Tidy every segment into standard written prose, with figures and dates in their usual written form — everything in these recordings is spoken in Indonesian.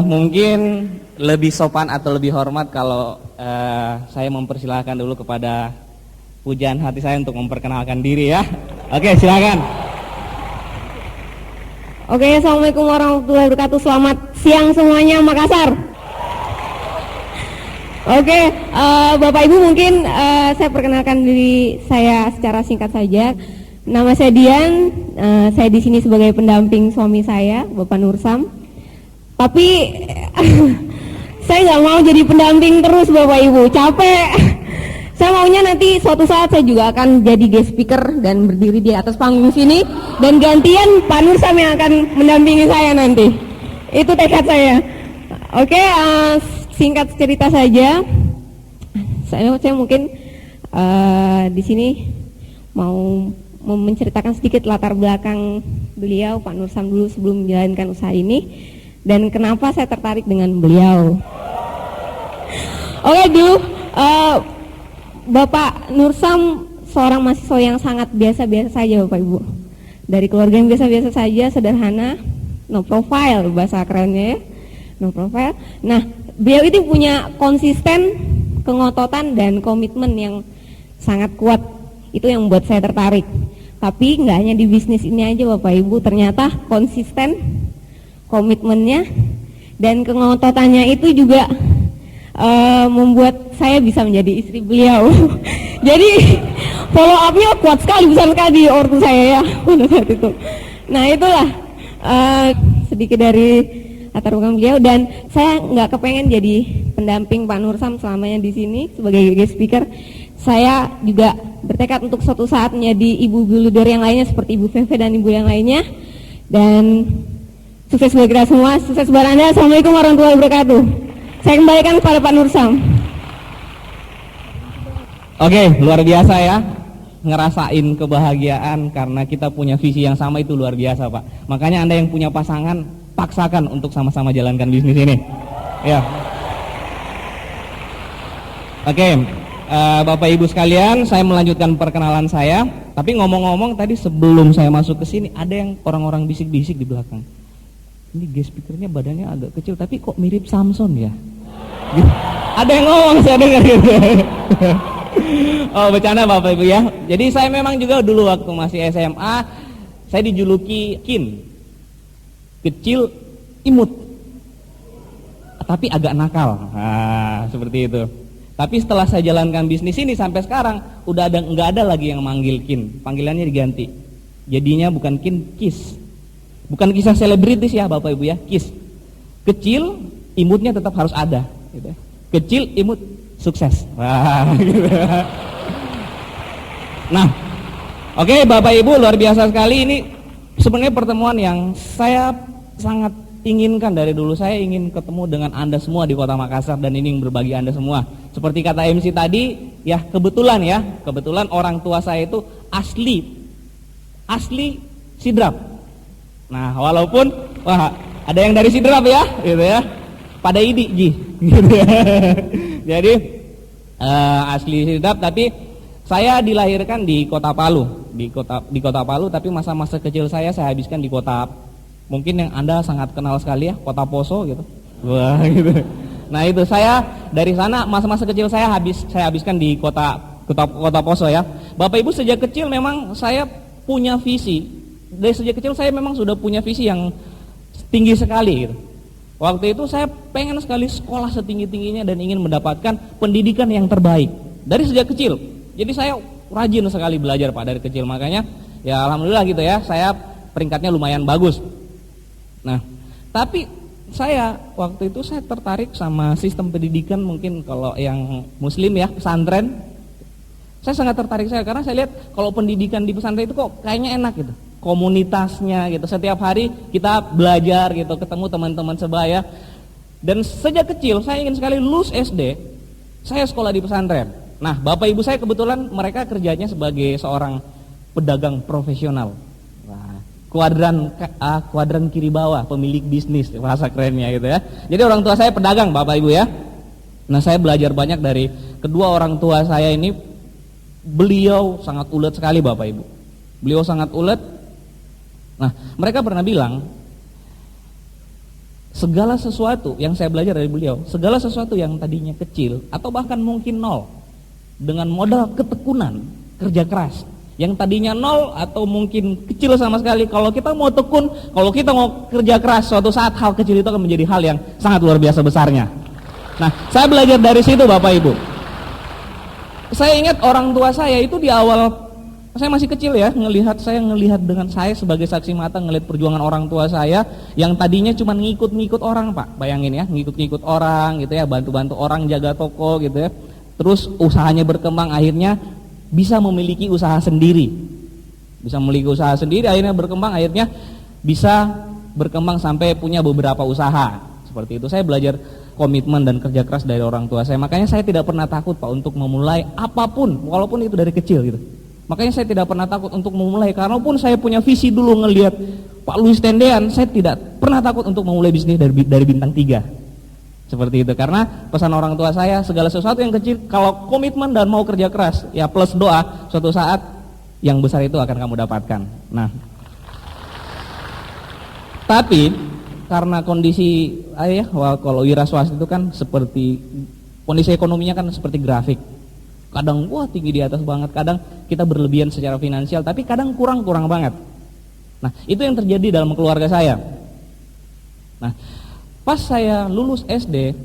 Mungkin lebih sopan atau lebih hormat kalau saya mempersilahkan dulu kepada pujaan hati saya untuk memperkenalkan diri ya. Oke, silakan. Oke, assalamualaikum warahmatullahi wabarakatuh. Selamat siang semuanya, Makassar. Oke, Bapak Ibu mungkin saya perkenalkan diri saya secara singkat saja. Nama saya Dian, saya di sini sebagai pendamping suami saya, Bapak Nursam. Tapi saya nggak mau jadi pendamping terus, Bapak Ibu, capek. Saya maunya nanti suatu saat saya juga akan jadi guest speaker dan berdiri di atas panggung sini, dan gantian Pak Nursam yang akan mendampingi saya nanti. Itu tekad saya. Oke, singkat cerita saja. Saya mungkin di sini mau menceritakan sedikit latar belakang beliau, Pak Nursam, dulu sebelum menjalankan usaha ini, dan kenapa saya tertarik dengan beliau. Oke, dulu Bapak Nursam seorang mahasiswa yang sangat biasa-biasa saja, Bapak Ibu. Dari keluarga yang biasa-biasa saja, sederhana, no profile bahasa kerennya ya, no profile. Nah, beliau itu punya konsisten, kengototan dan komitmen yang sangat kuat. Itu yang membuat saya tertarik. Tapi nggak hanya di bisnis ini aja, Bapak Ibu, ternyata konsisten, komitmennya dan kengototannya itu juga membuat saya bisa menjadi istri beliau. Jadi follow up-nya kuat sekali, besar sekali di ortu saya ya pada saat itu. Nah, itulah sedikit dari latar belakang beliau, dan saya nggak kepengen jadi pendamping Pak Nursam selamanya di sini sebagai guest speaker. Saya juga bertekad untuk suatu saat menjadi ibu-ibu leader yang lainnya seperti Ibu Feve dan ibu yang lainnya. Dan sukses buat kita semua, sukses buat Anda. Assalamualaikum warahmatullahi wabarakatuh. Saya kembalikan kepada Pak Nursam. Oke, luar biasa ya. Ngerasain kebahagiaan karena kita punya visi yang sama, itu luar biasa, Pak. Makanya Anda yang punya pasangan, paksakan untuk sama-sama jalankan bisnis ini. Ya. Oke, Bapak Ibu sekalian, saya melanjutkan perkenalan saya. Tapi ngomong-ngomong tadi sebelum saya masuk ke sini, ada yang orang-orang bisik-bisik di belakang. Ini guest speakernya badannya agak kecil, tapi kok mirip Samson ya? Ada yang ngomong, saya dengar gitu. Oh, bercanda Bapak Ibu ya. Jadi saya memang juga dulu waktu masih SMA, saya dijuluki Kin. Kecil, imut, tapi agak nakal. Nah, seperti itu. Tapi setelah saya jalankan bisnis ini sampai sekarang, nggak ada lagi yang manggil Kin. Panggilannya diganti. Jadinya bukan Kin, Kis. Bukan kisah selebritis ya Bapak Ibu ya, Kis. Kecil, imutnya tetap harus ada. Gitu. Kecil, imut, sukses. Wah, gitu. Nah, oke Bapak Ibu, luar biasa sekali. Ini sebenarnya pertemuan yang saya sangat inginkan dari dulu. Saya ingin ketemu dengan Anda semua di Kota Makassar dan ini berbagi Anda semua. Seperti kata MC tadi, ya kebetulan orang tua saya itu asli Sidrap. Nah, walaupun ada yang dari Sidrap ya, gitu ya. Pada idi gitu ya. Jadi asli Sidrap, tapi saya dilahirkan di Kota Palu, di Kota Palu, tapi masa-masa kecil saya habiskan di kota, mungkin yang Anda sangat kenal sekali ya, Kota Poso gitu. Wah, gitu. Nah, itu saya dari sana masa-masa kecil saya habiskan di kota Poso ya. Bapak Ibu, sejak kecil memang saya punya visi. Dari sejak kecil saya memang sudah punya visi yang tinggi sekali gitu. Waktu itu saya pengen sekali sekolah setinggi-tingginya dan ingin mendapatkan pendidikan yang terbaik dari sejak kecil. Jadi saya rajin sekali belajar Pak dari kecil, makanya ya alhamdulillah gitu ya, saya peringkatnya lumayan bagus. Nah, tapi saya waktu itu saya tertarik sama sistem pendidikan, mungkin kalau yang muslim ya, pesantren. Saya sangat tertarik karena saya lihat kalau pendidikan di pesantren itu kok kayaknya enak gitu. Komunitasnya gitu, setiap hari kita belajar gitu, ketemu teman-teman sebaya. Dan sejak kecil saya ingin sekali lulus SD, saya sekolah di pesantren. Nah, Bapak Ibu saya kebetulan mereka kerjanya sebagai seorang pedagang profesional. Wah, kuadran kiri bawah, pemilik bisnis, bahasa kerennya gitu ya. Jadi orang tua saya pedagang Bapak Ibu ya. Nah, saya belajar banyak dari kedua orang tua saya ini. Beliau sangat ulet sekali Bapak Ibu. Beliau sangat ulet. Nah, mereka pernah bilang, segala sesuatu yang saya belajar dari beliau, segala sesuatu yang tadinya kecil atau bahkan mungkin nol, dengan modal ketekunan, kerja keras, yang tadinya nol atau mungkin kecil sama sekali, kalau kita mau tekun, kalau kita mau kerja keras, suatu saat hal kecil itu akan menjadi hal yang sangat luar biasa besarnya. Nah, saya belajar dari situ Bapak Ibu. Saya ingat orang tua saya itu di awal saya masih kecil ya, saya ngelihat dengan saya sebagai saksi mata, ngelihat perjuangan orang tua saya yang tadinya cuma ngikut-ngikut orang, Pak. Bayangin ya, ngikut-ngikut orang gitu ya, bantu-bantu orang jaga toko gitu ya. Terus usahanya berkembang, akhirnya bisa memiliki usaha sendiri. Akhirnya berkembang, akhirnya bisa berkembang sampai punya beberapa usaha. Seperti itu. Saya belajar komitmen dan kerja keras dari orang tua saya. Makanya saya tidak pernah takut, Pak, untuk memulai apapun, walaupun itu dari kecil gitu. Makanya saya tidak pernah takut untuk memulai, karena pun saya punya visi dulu ngelihat Pak Luis Tendean, saya tidak pernah takut untuk memulai bisnis dari bintang 3. Seperti itu, karena pesan orang tua saya, segala sesuatu yang kecil, kalau komitmen dan mau kerja keras, ya plus doa, suatu saat yang besar itu akan kamu dapatkan. Nah, tapi karena kondisi kalau wira swasta itu kan seperti kondisi ekonominya kan seperti grafik. Kadang wah tinggi di atas banget, kadang kita berlebihan secara finansial, tapi kadang kurang banget. Nah, itu yang terjadi dalam keluarga saya. Nah, pas saya lulus SD,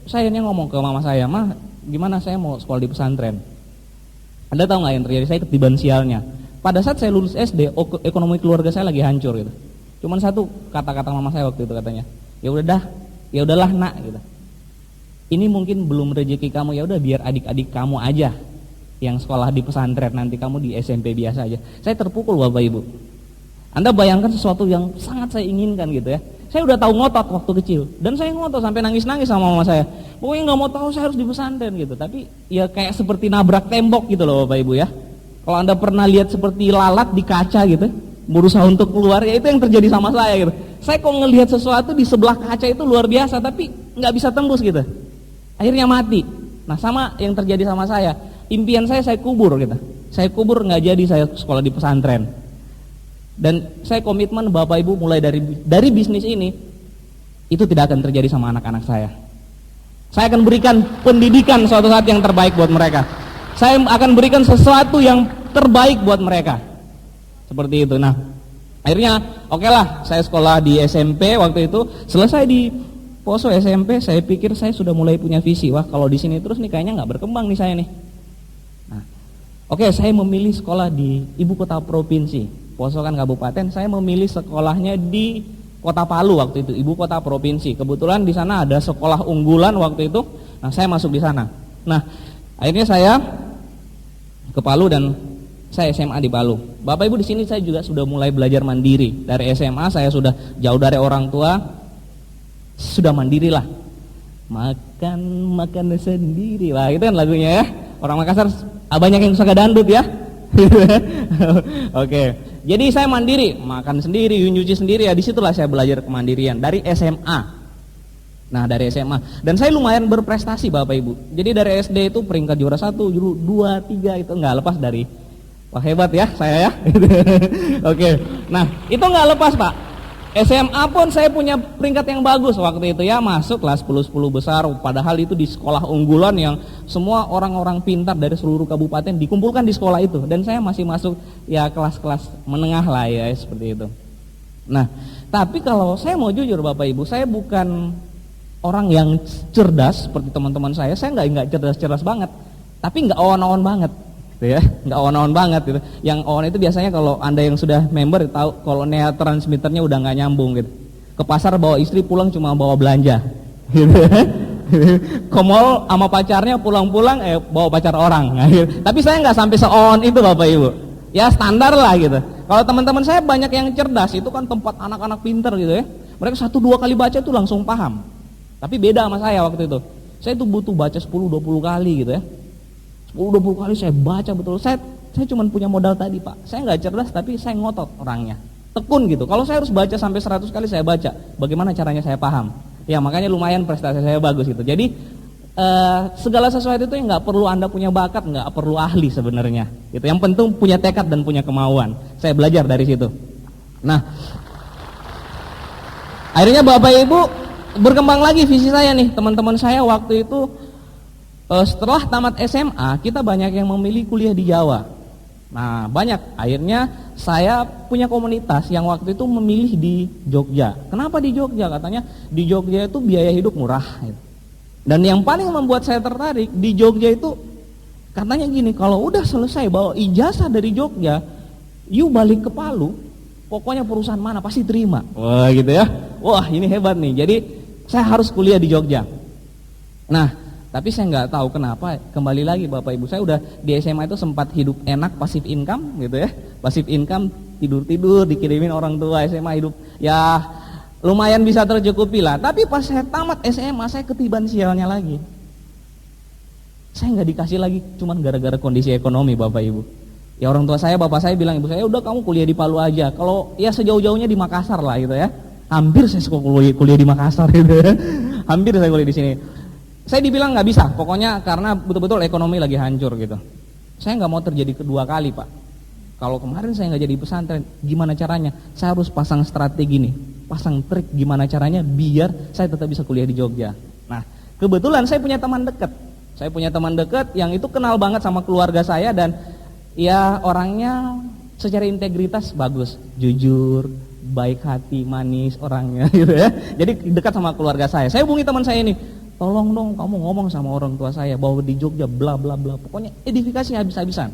saya ngomong ke mama saya, "Ma, gimana saya mau sekolah di pesantren?" Anda tahu nggak yang terjadi? Saya ketiban sialnya. Pada saat saya lulus SD, ekonomi keluarga saya lagi hancur gitu. Cuman satu kata-kata mama saya waktu itu, katanya, ya udahlah nak gitu. Ini mungkin belum rezeki kamu, ya udah biar adik-adik kamu aja yang sekolah di pesantren, nanti kamu di SMP biasa aja. Saya terpukul Bapak Ibu. Anda bayangkan sesuatu yang sangat saya inginkan gitu ya. Saya udah tahu ngotot waktu kecil, dan saya ngotot sampai nangis-nangis sama mama saya. Pokoknya nggak mau tahu, saya harus di pesantren gitu. Tapi ya kayak seperti nabrak tembok gitu loh Bapak Ibu ya. Kalau Anda pernah lihat seperti lalat di kaca gitu, berusaha untuk keluar, ya itu yang terjadi sama saya gitu. Saya kok ngelihat sesuatu di sebelah kaca itu luar biasa, tapi nggak bisa tembus gitu. Akhirnya mati. Nah, sama yang terjadi sama saya. Impian saya kubur gitu. Saya kubur, nggak jadi saya sekolah di pesantren. Dan saya komitmen Bapak Ibu, mulai dari bisnis ini, itu tidak akan terjadi sama anak-anak saya. Saya akan berikan pendidikan suatu saat yang terbaik buat mereka. Saya akan berikan sesuatu yang terbaik buat mereka. Seperti itu. Nah, akhirnya oke lah, saya sekolah di SMP waktu itu. Selesai di Poso SMP, saya pikir saya sudah mulai punya visi. Wah, kalau di sini terus nih kayaknya nggak berkembang nih saya nih. Nah, oke, saya memilih sekolah di ibu kota provinsi. Poso kan kabupaten, saya memilih sekolahnya di Kota Palu waktu itu, ibu kota provinsi. Kebetulan di sana ada sekolah unggulan waktu itu. Nah, saya masuk di sana. Nah, akhirnya saya ke Palu dan saya SMA di Palu. Bapak Ibu, di sini saya juga sudah mulai belajar mandiri. Dari SMA saya sudah jauh dari orang tua. Sudah mandiri lah, makan sendiri lah, itu kan lagunya ya. Orang Makassar banyak yang suka dangdut ya. Oke, jadi saya mandiri, makan sendiri, nyuci sendiri ya. Disitulah saya belajar kemandirian dari SMA. Nah, dari SMA, dan saya lumayan berprestasi Bapak Ibu. Jadi dari SD itu peringkat juara 1, 2, 3 itu nggak lepas dari. Wah, hebat ya saya ya. Oke, nah itu nggak lepas Pak. SMA pun saya punya peringkat yang bagus waktu itu ya, masuk kelas 10 besar, padahal itu di sekolah unggulan yang semua orang-orang pintar dari seluruh kabupaten dikumpulkan di sekolah itu, dan saya masih masuk ya kelas-kelas menengah lah ya, seperti itu. Nah, tapi kalau saya mau jujur Bapak Ibu, saya bukan orang yang cerdas seperti teman-teman saya nggak cerdas-cerdas banget, tapi nggak awan-awan banget. Ya, nggak on banget gitu. Yang on itu biasanya kalau Anda yang sudah member tahu, kalau neurotransmitternya udah nggak nyambung gitu. Ke pasar bawa istri, pulang cuma bawa belanja gitu. Ke mall sama pacarnya, pulang-pulang bawa pacar orang. Tapi saya nggak sampai se-on itu Bapak Ibu. Ya standar lah gitu. Kalau teman-teman saya banyak yang cerdas, itu kan tempat anak-anak pinter gitu ya. Mereka 1-2 kali baca itu langsung paham. Tapi beda sama saya waktu itu. Saya tuh butuh baca 10-20 kali gitu ya. 10-20 kali saya baca betul. Saya cuma punya modal tadi Pak. Saya nggak cerdas, tapi saya ngotot orangnya, tekun gitu. Kalau saya harus baca sampai 100 kali saya baca, bagaimana caranya saya paham. Ya makanya lumayan prestasi saya bagus gitu. Jadi segala sesuatu itu nggak perlu Anda punya bakat, nggak perlu ahli sebenarnya. Gitu. Yang penting punya tekad dan punya kemauan. Saya belajar dari situ. Nah, akhirnya Bapak Ibu berkembang lagi visi saya nih, teman-teman saya waktu itu setelah tamat SMA kita banyak yang memilih kuliah di Jawa. Nah banyak, akhirnya saya punya komunitas yang waktu itu memilih di Jogja. Kenapa di Jogja? Katanya di Jogja itu biaya hidup murah gitu. Dan yang paling membuat saya tertarik di Jogja itu katanya gini, kalau udah selesai bawa ijazah dari Jogja, you balik ke Palu, pokoknya perusahaan mana pasti terima. Wah gitu ya, wah ini hebat nih. Jadi saya harus kuliah di Jogja. Nah tapi saya nggak tahu kenapa, kembali lagi Bapak Ibu, saya udah di SMA itu sempat hidup enak, passive income gitu ya, passive income, tidur-tidur, dikirimin orang tua, SMA hidup ya lumayan bisa tercukupi lah. Tapi pas saya tamat SMA saya ketiban sialnya lagi, saya nggak dikasih lagi, cuman gara-gara kondisi ekonomi Bapak Ibu. Ya orang tua saya, bapak saya bilang, ibu saya udah kamu kuliah di Palu aja, kalau ya sejauh-jauhnya di Makassar lah gitu ya. Hampir saya suka kuliah di Makassar gitu ya, hampir saya kuliah di sini. Saya dibilang nggak bisa, pokoknya karena betul-betul ekonomi lagi hancur gitu. Saya nggak mau terjadi kedua kali Pak. Kalau kemarin saya nggak jadi pesantren, gimana caranya? Saya harus pasang strategi nih, pasang trik gimana caranya biar saya tetap bisa kuliah di Jogja. Nah kebetulan saya punya teman dekat. Saya punya teman dekat yang itu kenal banget sama keluarga saya dan ya orangnya secara integritas bagus, jujur, baik hati, manis orangnya gitu ya. Jadi dekat sama keluarga saya. Saya hubungi teman saya ini, tolong dong kamu ngomong sama orang tua saya bahwa di Jogja bla bla bla, pokoknya edifikasi habis-habisan.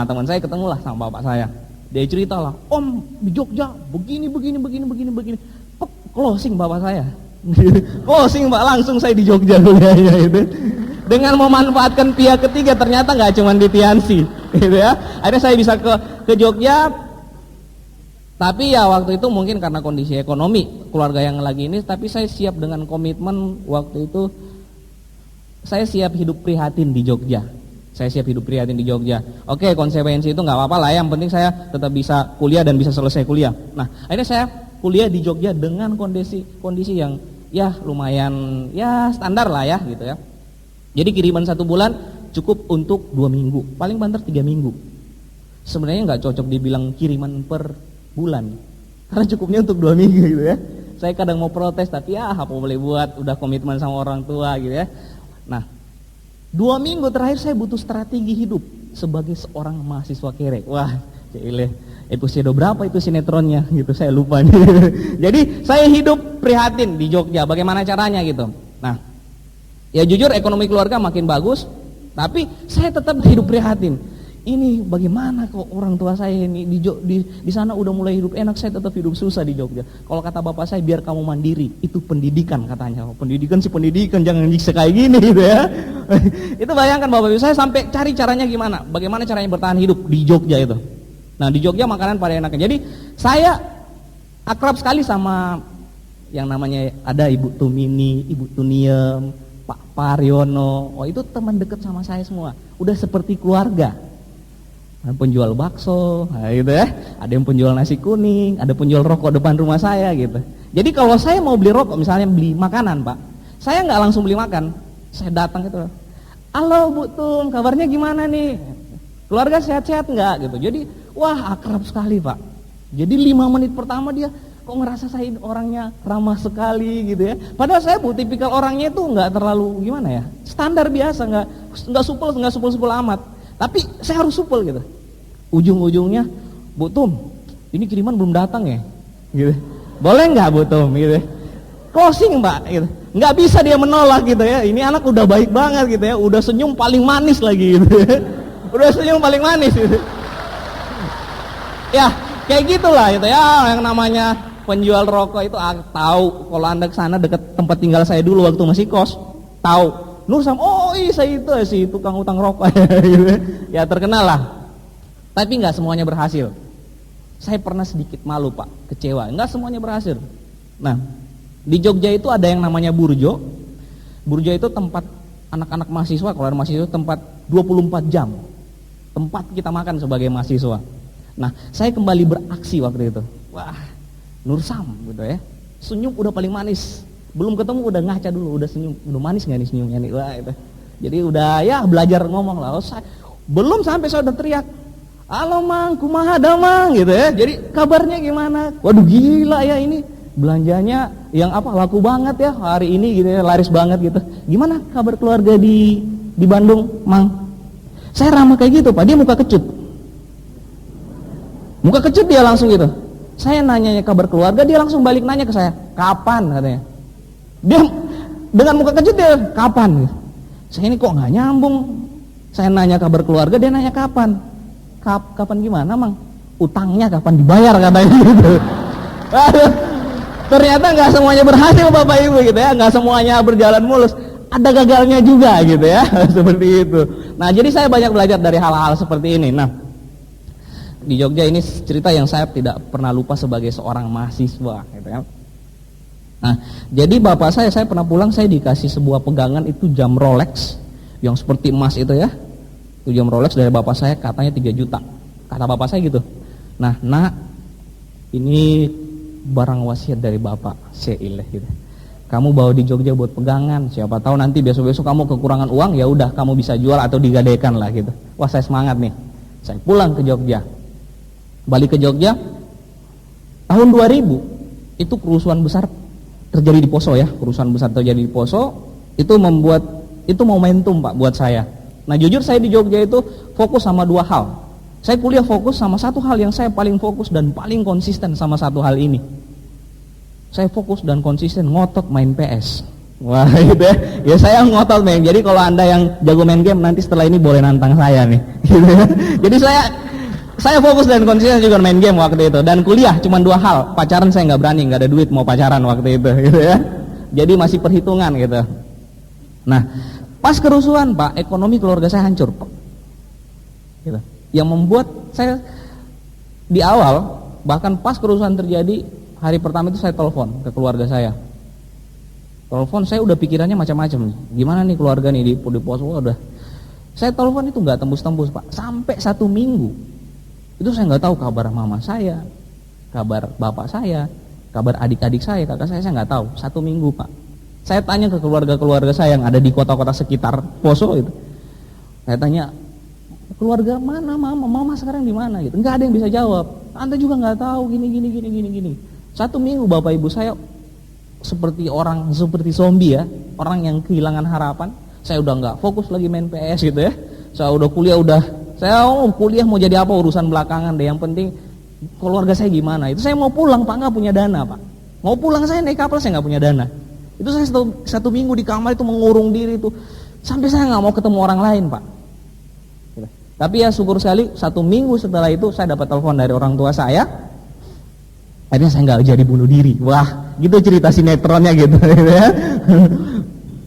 Teman saya ketemulah sama bapak saya, dia cerita lah, om di Jogja begini, closing bapak saya. Closing Pak, langsung saya di Jogja kuliahnya itu. Dengan memanfaatkan pihak ketiga, ternyata nggak cuma di Tiansi gitu ya. Akhirnya saya bisa ke Jogja. Tapi ya waktu itu mungkin karena kondisi ekonomi keluarga yang lagi ini, tapi saya siap dengan komitmen waktu itu, saya siap hidup prihatin di Jogja. Saya siap hidup prihatin di Jogja. Oke, konsekuensi itu nggak apa-apa lah, yang penting saya tetap bisa kuliah dan bisa selesai kuliah. Nah, akhirnya saya kuliah di Jogja dengan kondisi yang ya lumayan ya standar lah ya gitu ya. Jadi kiriman 1 bulan cukup untuk 2 minggu, paling banter 3 minggu. Sebenarnya nggak cocok dibilang kiriman per bulan, karena cukupnya untuk 2 minggu gitu ya. Saya kadang mau protes tapi ya apa boleh buat, udah komitmen sama orang tua gitu ya. Nah 2 minggu terakhir saya butuh strategi hidup sebagai seorang mahasiswa kere. Wah cile, episode berapa itu sinetronnya gitu, saya lupa nih. Jadi saya hidup prihatin di Jogja, bagaimana caranya gitu. Nah ya jujur ekonomi keluarga makin bagus, tapi saya tetap hidup prihatin. Ini bagaimana kok orang tua saya ini di sana udah mulai hidup enak, saya tetap hidup susah di Jogja. Kalau kata bapak saya, biar kamu mandiri, itu pendidikan katanya. Pendidikan jangan nyiksa kayak gini gitu ya. Itu bayangkan bapak ibu, saya sampai cari caranya gimana, bagaimana caranya bertahan hidup di Jogja itu. Nah di Jogja makanan pada enaknya. Jadi saya akrab sekali sama yang namanya ada Ibu Tumini, Ibu Tuniem, Pak Paryono. Oh itu teman dekat sama saya semua, udah seperti keluarga. Ada penjual bakso, nah gitu ya. Ada yang penjual nasi kuning, ada penjual rokok depan rumah saya gitu. Jadi kalau saya mau beli rokok, misalnya beli makanan Pak, saya nggak langsung beli makan, saya datang gitu. Halo Bu Tum, kabarnya gimana nih? Keluarga sehat-sehat nggak gitu. Jadi wah akrab sekali Pak. Jadi 5 menit pertama dia kok ngerasa saya orangnya ramah sekali gitu ya. Padahal saya Bu tipikal orangnya itu nggak terlalu gimana ya, standar biasa, nggak supel amat. Tapi saya harus supel gitu. Ujung-ujungnya, Bu Tum, ini kiriman belum datang ya? Gitu. Boleh nggak Bu Tum? Gitu. Closing Mbak. Gitu. Nggak bisa dia menolak gitu ya. Ini anak udah baik banget gitu ya. Udah senyum paling manis lagi gitu. Udah senyum paling manis gitu. Ya kayak gitulah gitu ya. Yang namanya penjual rokok itu tahu. Kalau Anda kesana dekat tempat tinggal saya dulu waktu masih kos, tahu. Nursam, oh iya saya itu si tukang utang rokok ya terkenal lah. Tapi nggak semuanya berhasil. Saya pernah sedikit malu Pak, kecewa. Nggak semuanya berhasil. Nah di Jogja itu ada yang namanya Burjo. Burjo itu tempat anak-anak mahasiswa, kalau ada mahasiswa tempat 24 jam. Tempat kita makan sebagai mahasiswa. Nah saya kembali beraksi waktu itu. Wah Nursam gitu ya, senyum udah paling manis. Belum ketemu udah ngaca dulu, udah senyum, udah manis nggak nih senyumnya nih, wah itu. Jadi udah ya belajar ngomong lah. Belum sampai saya udah teriak, halo Mang, kumaha da Mang gitu ya. Jadi kabarnya gimana? Waduh gila ya ini, belanjanya yang laku banget ya hari ini gitu ya, laris banget gitu. Gimana kabar keluarga di Bandung, Mang? Saya ramah kayak gitu, Pak. Dia muka kecut dia langsung gitu. Saya nanyanya kabar keluarga, dia langsung balik nanya ke saya, kapan katanya. Dia dengan muka kecut dia, kapan? Saya ini kok nggak nyambung. Saya nanya kabar keluarga, dia nanya kapan. Kapan gimana, Mang? Utangnya kapan dibayar katanya gitu. Aduh, ternyata nggak semuanya berhasil Bapak Ibu gitu ya, nggak semuanya berjalan mulus, ada gagalnya juga gitu ya, seperti itu. Nah, jadi saya banyak belajar dari hal-hal seperti ini. Nah, di Jogja ini cerita yang saya tidak pernah lupa sebagai seorang mahasiswa gitu ya. Nah, jadi bapak saya pernah pulang, saya dikasih sebuah pegangan, itu jam Rolex yang seperti emas itu ya. Itu jam Rolex dari bapak saya, katanya 3 juta. Kata bapak saya gitu. Nah, ini barang wasiat dari bapak, seileh gitu. Kamu bawa di Jogja buat pegangan, siapa tahu nanti besok-besok kamu kekurangan uang, ya udah kamu bisa jual atau digadaikan lah gitu. Wah, saya semangat nih. Saya pulang ke Jogja. Balik ke Jogja tahun 2000 itu kerusuhan besar terjadi di Poso ya. Kerusuhan besar terjadi di Poso, itu membuat itu momentum Pak buat saya. Nah, jujur saya di Jogja itu fokus sama 2 hal. Saya kuliah fokus sama satu hal yang saya paling fokus dan paling konsisten sama satu hal ini. Saya fokus dan konsisten ngotot main PS. Wah, gitu ya. Ya saya ngotot main. Jadi kalau Anda yang jago main game, nanti setelah ini boleh nantang saya nih. Gitu ya. Jadi saya fokus dan konsisten juga main game waktu itu. Dan kuliah cuma 2 hal. Pacaran saya nggak berani, nggak ada duit mau pacaran waktu itu gitu ya. Jadi masih perhitungan gitu. Nah, pas kerusuhan Pak, ekonomi keluarga saya hancur Pak. Gitu. Yang membuat saya di awal, bahkan pas kerusuhan terjadi, hari pertama itu saya telepon ke keluarga saya. Telepon, saya udah pikirannya macam-macam nih. Gimana nih keluarga nih di Poso udah. Saya telepon itu nggak tembus-tembus Pak. Sampai 1 minggu itu saya nggak tahu kabar mama saya, kabar bapak saya, kabar adik-adik saya, kakak saya nggak tahu. 1 minggu Pak. Saya tanya ke keluarga-keluarga saya yang ada di kota-kota sekitar Poso itu. Saya tanya, keluarga mana mama sekarang di mana gitu. Nggak ada yang bisa jawab. Anda juga nggak tahu gini. 1 minggu bapak ibu saya seperti zombie ya, orang yang kehilangan harapan. Saya udah nggak fokus lagi main PS gitu ya. Saya udah kuliah kuliah mau jadi apa urusan belakangan deh. Yang penting keluarga saya gimana. Itu saya mau pulang Pak, nggak punya dana Pak. Mau pulang saya naik kapal, saya nggak punya dana. Itu saya 1 minggu di kamar itu mengurung diri itu sampai saya nggak mau ketemu orang lain Pak. Tapi ya syukur sekali 1 minggu setelah itu saya dapat telepon dari orang tua saya. Akhirnya saya nggak jadi bunuh diri. Wah, gitu cerita sinetronnya gitu ya.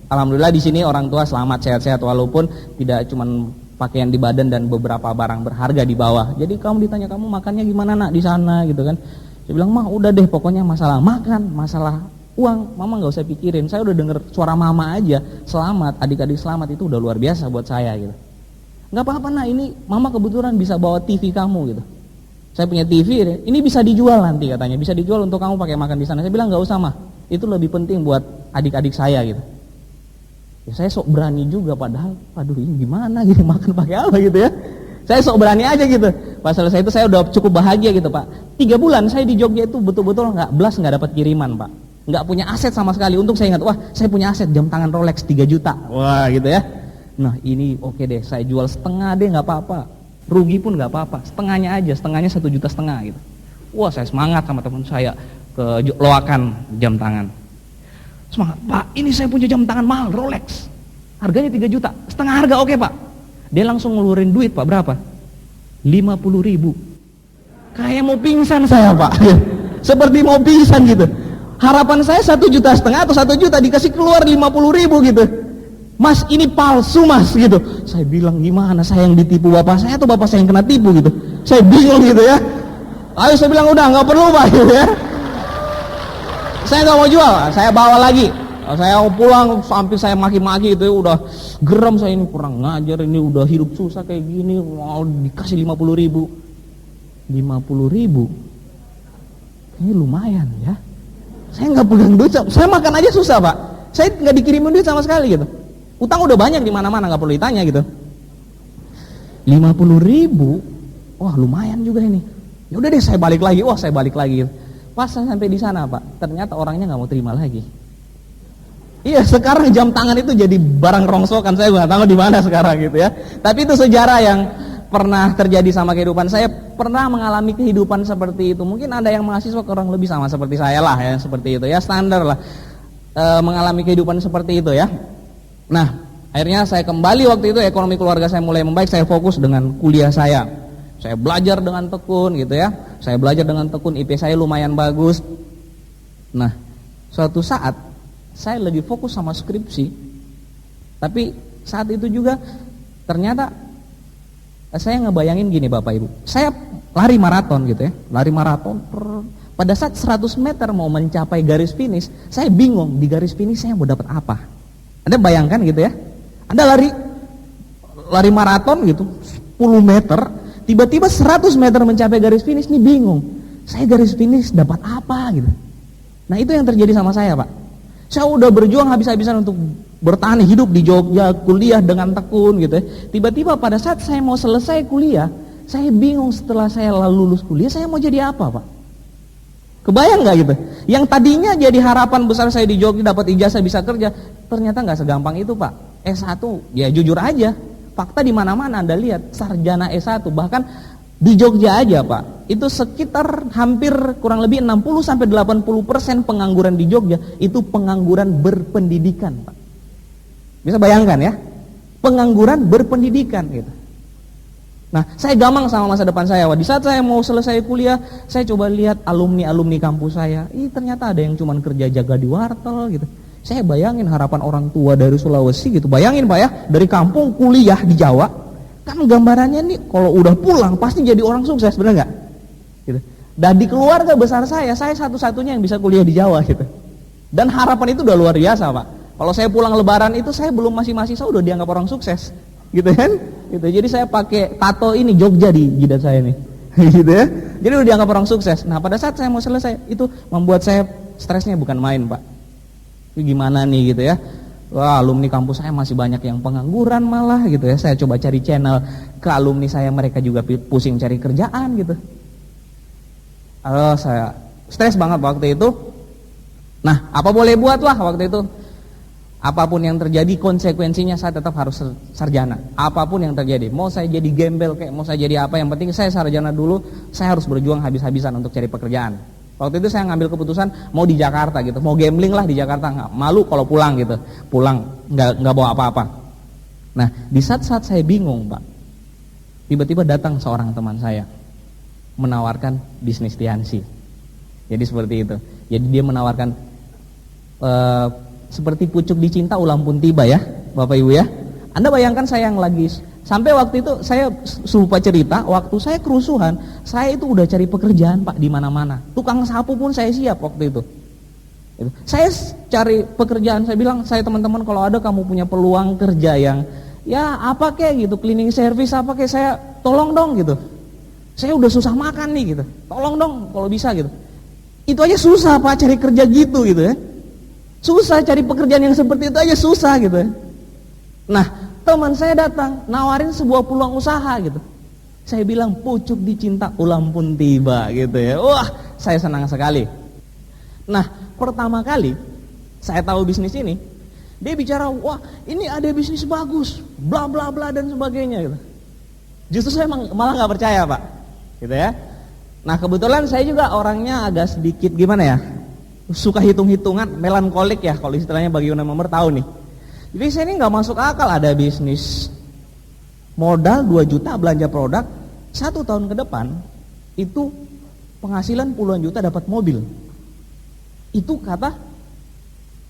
Alhamdulillah di sini orang tua selamat sehat-sehat walaupun tidak cuman pakaian di badan dan beberapa barang berharga di bawah. Jadi kamu ditanya kamu makannya gimana nak di sana gitu kan. Saya bilang mah udah deh pokoknya masalah makan, masalah uang mama nggak usah pikirin. Saya udah denger suara mama aja selamat, adik-adik selamat itu udah luar biasa buat saya gitu. Nggak apa-apa nak, ini mama kebetulan bisa bawa TV kamu gitu. Saya punya TV, ini bisa dijual nanti katanya, bisa dijual untuk kamu pakai makan di sana. Saya bilang nggak usah mah, itu lebih penting buat adik-adik saya gitu. Ya, saya sok berani juga padahal, aduh ini gimana gitu makan pakai apa gitu ya. Saya sok berani aja gitu. Pas selesai itu saya udah cukup bahagia gitu Pak. 3 bulan saya di Jogja itu betul-betul nggak dapat kiriman Pak. Nggak punya aset sama sekali. Untung saya ingat, wah saya punya aset jam tangan Rolex 3 juta. Wah gitu ya. Nah ini oke deh, saya jual setengah deh nggak apa-apa. Rugi pun nggak apa-apa, setengahnya aja, setengahnya 1,5 juta gitu. Wah saya semangat sama teman saya ke loakan jam tangan. Semangat, Pak ini saya punya jam tangan mahal Rolex, harganya 3 juta, setengah harga oke Pak. Dia langsung ngeluarin duit Pak, berapa? 50.000. Kayak mau pingsan saya Pak, seperti mau pingsan gitu. Harapan saya 1,5 juta atau 1 juta dikasih keluar 50.000 gitu. Mas ini palsu mas gitu. Saya bilang gimana, saya yang ditipu bapak saya atau bapak saya yang kena tipu gitu. Saya bingung gitu ya. Ayo saya bilang udah nggak perlu Pak gitu ya. Saya nggak mau jual, saya bawa lagi. Saya pulang sampai saya maki-maki itu ya, udah geram saya ini kurang ngajar, ini udah hidup susah kayak gini, mau dikasih 50.000. 50.000 ini lumayan ya. Saya nggak pegang duit, saya makan aja susah Pak. Saya nggak dikirimin duit sama sekali gitu. Utang udah banyak di mana-mana, nggak perlu ditanya gitu. 50.000, wah lumayan juga ini. Ya udah deh saya balik lagi, wah saya balik lagi. Pas saya sampai di sana Pak, ternyata orangnya nggak mau terima lagi. Iya, sekarang jam tangan itu jadi barang rongsokan, saya nggak tahu di mana sekarang gitu ya. Tapi itu sejarah yang pernah terjadi sama kehidupan saya, pernah mengalami kehidupan seperti itu. Mungkin ada yang mahasiswa kurang lebih sama seperti saya lah ya, seperti itu ya, standar lah mengalami kehidupan seperti itu ya. Nah, akhirnya saya kembali waktu itu, ekonomi keluarga saya mulai membaik, saya fokus dengan kuliah saya. Saya belajar dengan tekun gitu ya. Saya belajar dengan tekun, IP saya lumayan bagus. Nah, suatu saat saya lagi fokus sama skripsi, tapi saat itu juga ternyata saya ngebayangin gini Bapak Ibu, saya lari maraton gitu ya, lari maraton. Pada saat 100 meter mau mencapai garis finish, saya bingung di garis finish saya mau dapat apa. Anda bayangkan gitu ya, Anda lari maraton gitu, 10 meter, tiba-tiba 100 meter mencapai garis finish, nih bingung, saya garis finish dapat apa gitu. Nah itu yang terjadi sama saya Pak. Saya udah berjuang habis-habisan untuk bertahan hidup di Jogja, kuliah dengan tekun gitu ya. Tiba-tiba pada saat saya mau selesai kuliah, saya bingung setelah saya lulus kuliah, saya mau jadi apa Pak? Kebayang nggak gitu? Yang tadinya jadi harapan besar saya di Jogja dapat ijazah bisa kerja, ternyata nggak segampang itu Pak. S1, ya jujur aja, fakta di mana-mana Anda lihat, sarjana S1, bahkan di Jogja aja Pak, itu sekitar hampir kurang lebih 60-80% pengangguran di Jogja itu pengangguran berpendidikan Pak. Bisa bayangkan ya, pengangguran berpendidikan gitu. Nah, saya gamang sama masa depan saya. Di saat saya mau selesai kuliah, saya coba lihat alumni kampus saya. Ternyata ada yang cuma kerja jaga di wartel gitu. Saya bayangin harapan orang tua dari Sulawesi gitu. Bayangin Pak ya, dari kampung kuliah di Jawa. Kan gambarannya nih kalau udah pulang pasti jadi orang sukses, benar nggak? Gitu. Dan di keluarga besar saya satu-satunya yang bisa kuliah di Jawa gitu. Dan harapan itu udah luar biasa Pak. Kalau saya pulang lebaran itu saya belum masih mahasiswa udah dianggap orang sukses, gitu kan? Gitu. Jadi saya pakai tato ini Jogja di jidat saya nih, gitu ya. Jadi udah dianggap orang sukses. Nah pada saat saya mau selesai itu membuat saya stresnya bukan main Pak. Ini gimana nih gitu ya? Wah, alumni kampus saya masih banyak yang pengangguran malah gitu ya. Saya coba cari channel ke alumni saya, mereka juga pusing cari kerjaan gitu. Saya stres banget waktu itu. Nah, apa boleh buat lah waktu itu. Apapun yang terjadi konsekuensinya saya tetap harus sarjana. Apapun yang terjadi, mau saya jadi gembel kayak mau saya jadi apa, yang penting saya sarjana dulu. Saya harus berjuang habis-habisan untuk cari pekerjaan. Waktu itu saya ngambil keputusan mau di Jakarta gitu, mau gambling lah di Jakarta, nggak malu kalau pulang gitu, pulang nggak bawa apa-apa. Nah di saat-saat saya bingung Pak, tiba-tiba datang seorang teman saya menawarkan bisnis Tiansi. Jadi seperti itu. Jadi dia menawarkan seperti pucuk dicinta ulam pun tiba ya, Bapak Ibu ya. Anda bayangkan saya yang lagi sampai waktu itu saya lupa cerita, waktu saya kerusuhan, saya itu udah cari pekerjaan Pak di mana-mana. Tukang sapu pun saya siap waktu itu. Saya cari pekerjaan, saya bilang, saya teman-teman kalau ada kamu punya peluang kerja yang ya apa kayak gitu, cleaning service apa kayak, saya tolong dong gitu. Saya udah susah makan nih gitu. Tolong dong kalau bisa gitu. Itu aja susah Pak cari kerja gitu ya. Susah cari pekerjaan yang seperti itu aja susah gitu ya. Nah, teman saya datang nawarin sebuah peluang usaha gitu. Saya bilang pucuk dicinta ulam pun tiba gitu ya. Wah, saya senang sekali. Nah, pertama kali saya tahu bisnis ini, dia bicara, wah ini ada bisnis bagus, bla bla bla dan sebagainya gitu. Justru saya malah nggak percaya Pak, gitu ya. Nah kebetulan saya juga orangnya agak sedikit gimana ya, suka hitung-hitungan, melankolik ya kalau istilahnya bagi member tahu nih. Jadi saya ini nggak masuk akal ada bisnis modal 2 juta belanja produk 1 tahun ke depan itu penghasilan puluhan juta dapat mobil. Itu kata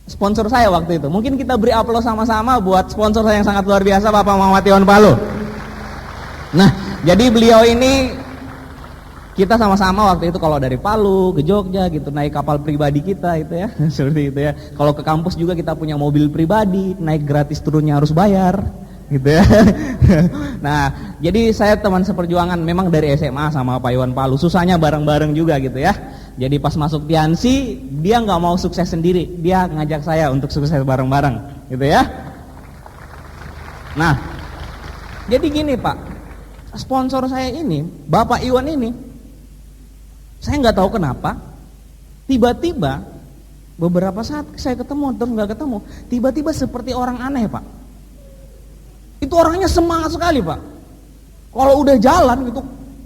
sponsor saya waktu itu. Mungkin kita beri aplaus sama-sama buat sponsor saya yang sangat luar biasa, Bapak Muhammad Iwan Palu. Nah, jadi beliau ini kita sama-sama waktu itu kalau dari Palu ke Jogja gitu naik kapal pribadi kita itu ya, seperti itu ya. Kalau ke kampus juga kita punya mobil pribadi, naik gratis turunnya harus bayar gitu ya. Nah, jadi saya teman seperjuangan memang dari SMA sama Pak Iwan Palu, susahnya bareng-bareng juga gitu ya. Jadi pas masuk Tiansi, dia nggak mau sukses sendiri, dia ngajak saya untuk sukses bareng-bareng gitu ya. Nah, jadi gini Pak, sponsor saya ini, Bapak Iwan ini, saya nggak tahu kenapa Tiba-tiba beberapa saat saya ketemu terus nggak ketemu, tiba-tiba seperti orang aneh Pak. Itu orangnya semangat sekali Pak. Kalau udah jalan gitu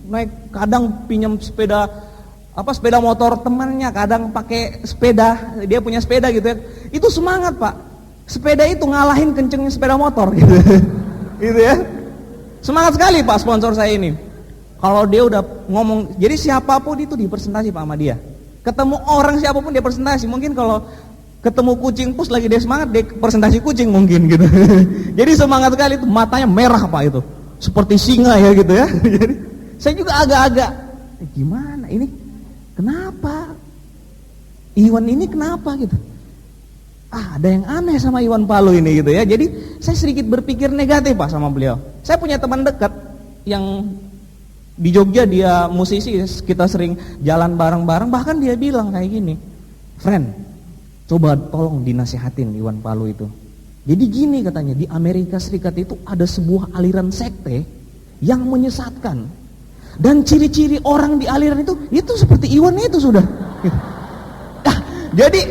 naik, kadang pinjam sepeda motor temannya, kadang pakai sepeda, dia punya sepeda gitu ya. Itu semangat Pak. Sepeda itu ngalahin kencengnya sepeda motor gitu. Gitu ya. Semangat sekali Pak sponsor saya ini. Kalau dia udah ngomong, jadi siapapun itu dipresentasi Pak sama dia. Ketemu orang siapapun dia presentasi. Mungkin kalau ketemu kucing pus lagi dia semangat, dia presentasi kucing mungkin gitu. Jadi semangat sekali itu, matanya merah Pak itu. Seperti singa ya gitu ya. Jadi saya juga agak-agak gimana ini? Kenapa? Iwan ini kenapa gitu? Ada yang aneh sama Iwan Palu ini gitu ya. Jadi saya sedikit berpikir negatif Pak sama beliau. Saya punya teman dekat yang di Jogja, dia musisi, kita sering jalan bareng-bareng, bahkan dia bilang kayak gini, "Friend, coba tolong dinasihatin Iwan Palu itu." Jadi gini katanya, di Amerika Serikat itu ada sebuah aliran sekte yang menyesatkan. Dan ciri-ciri orang di aliran itu seperti Iwan itu sudah. Jadi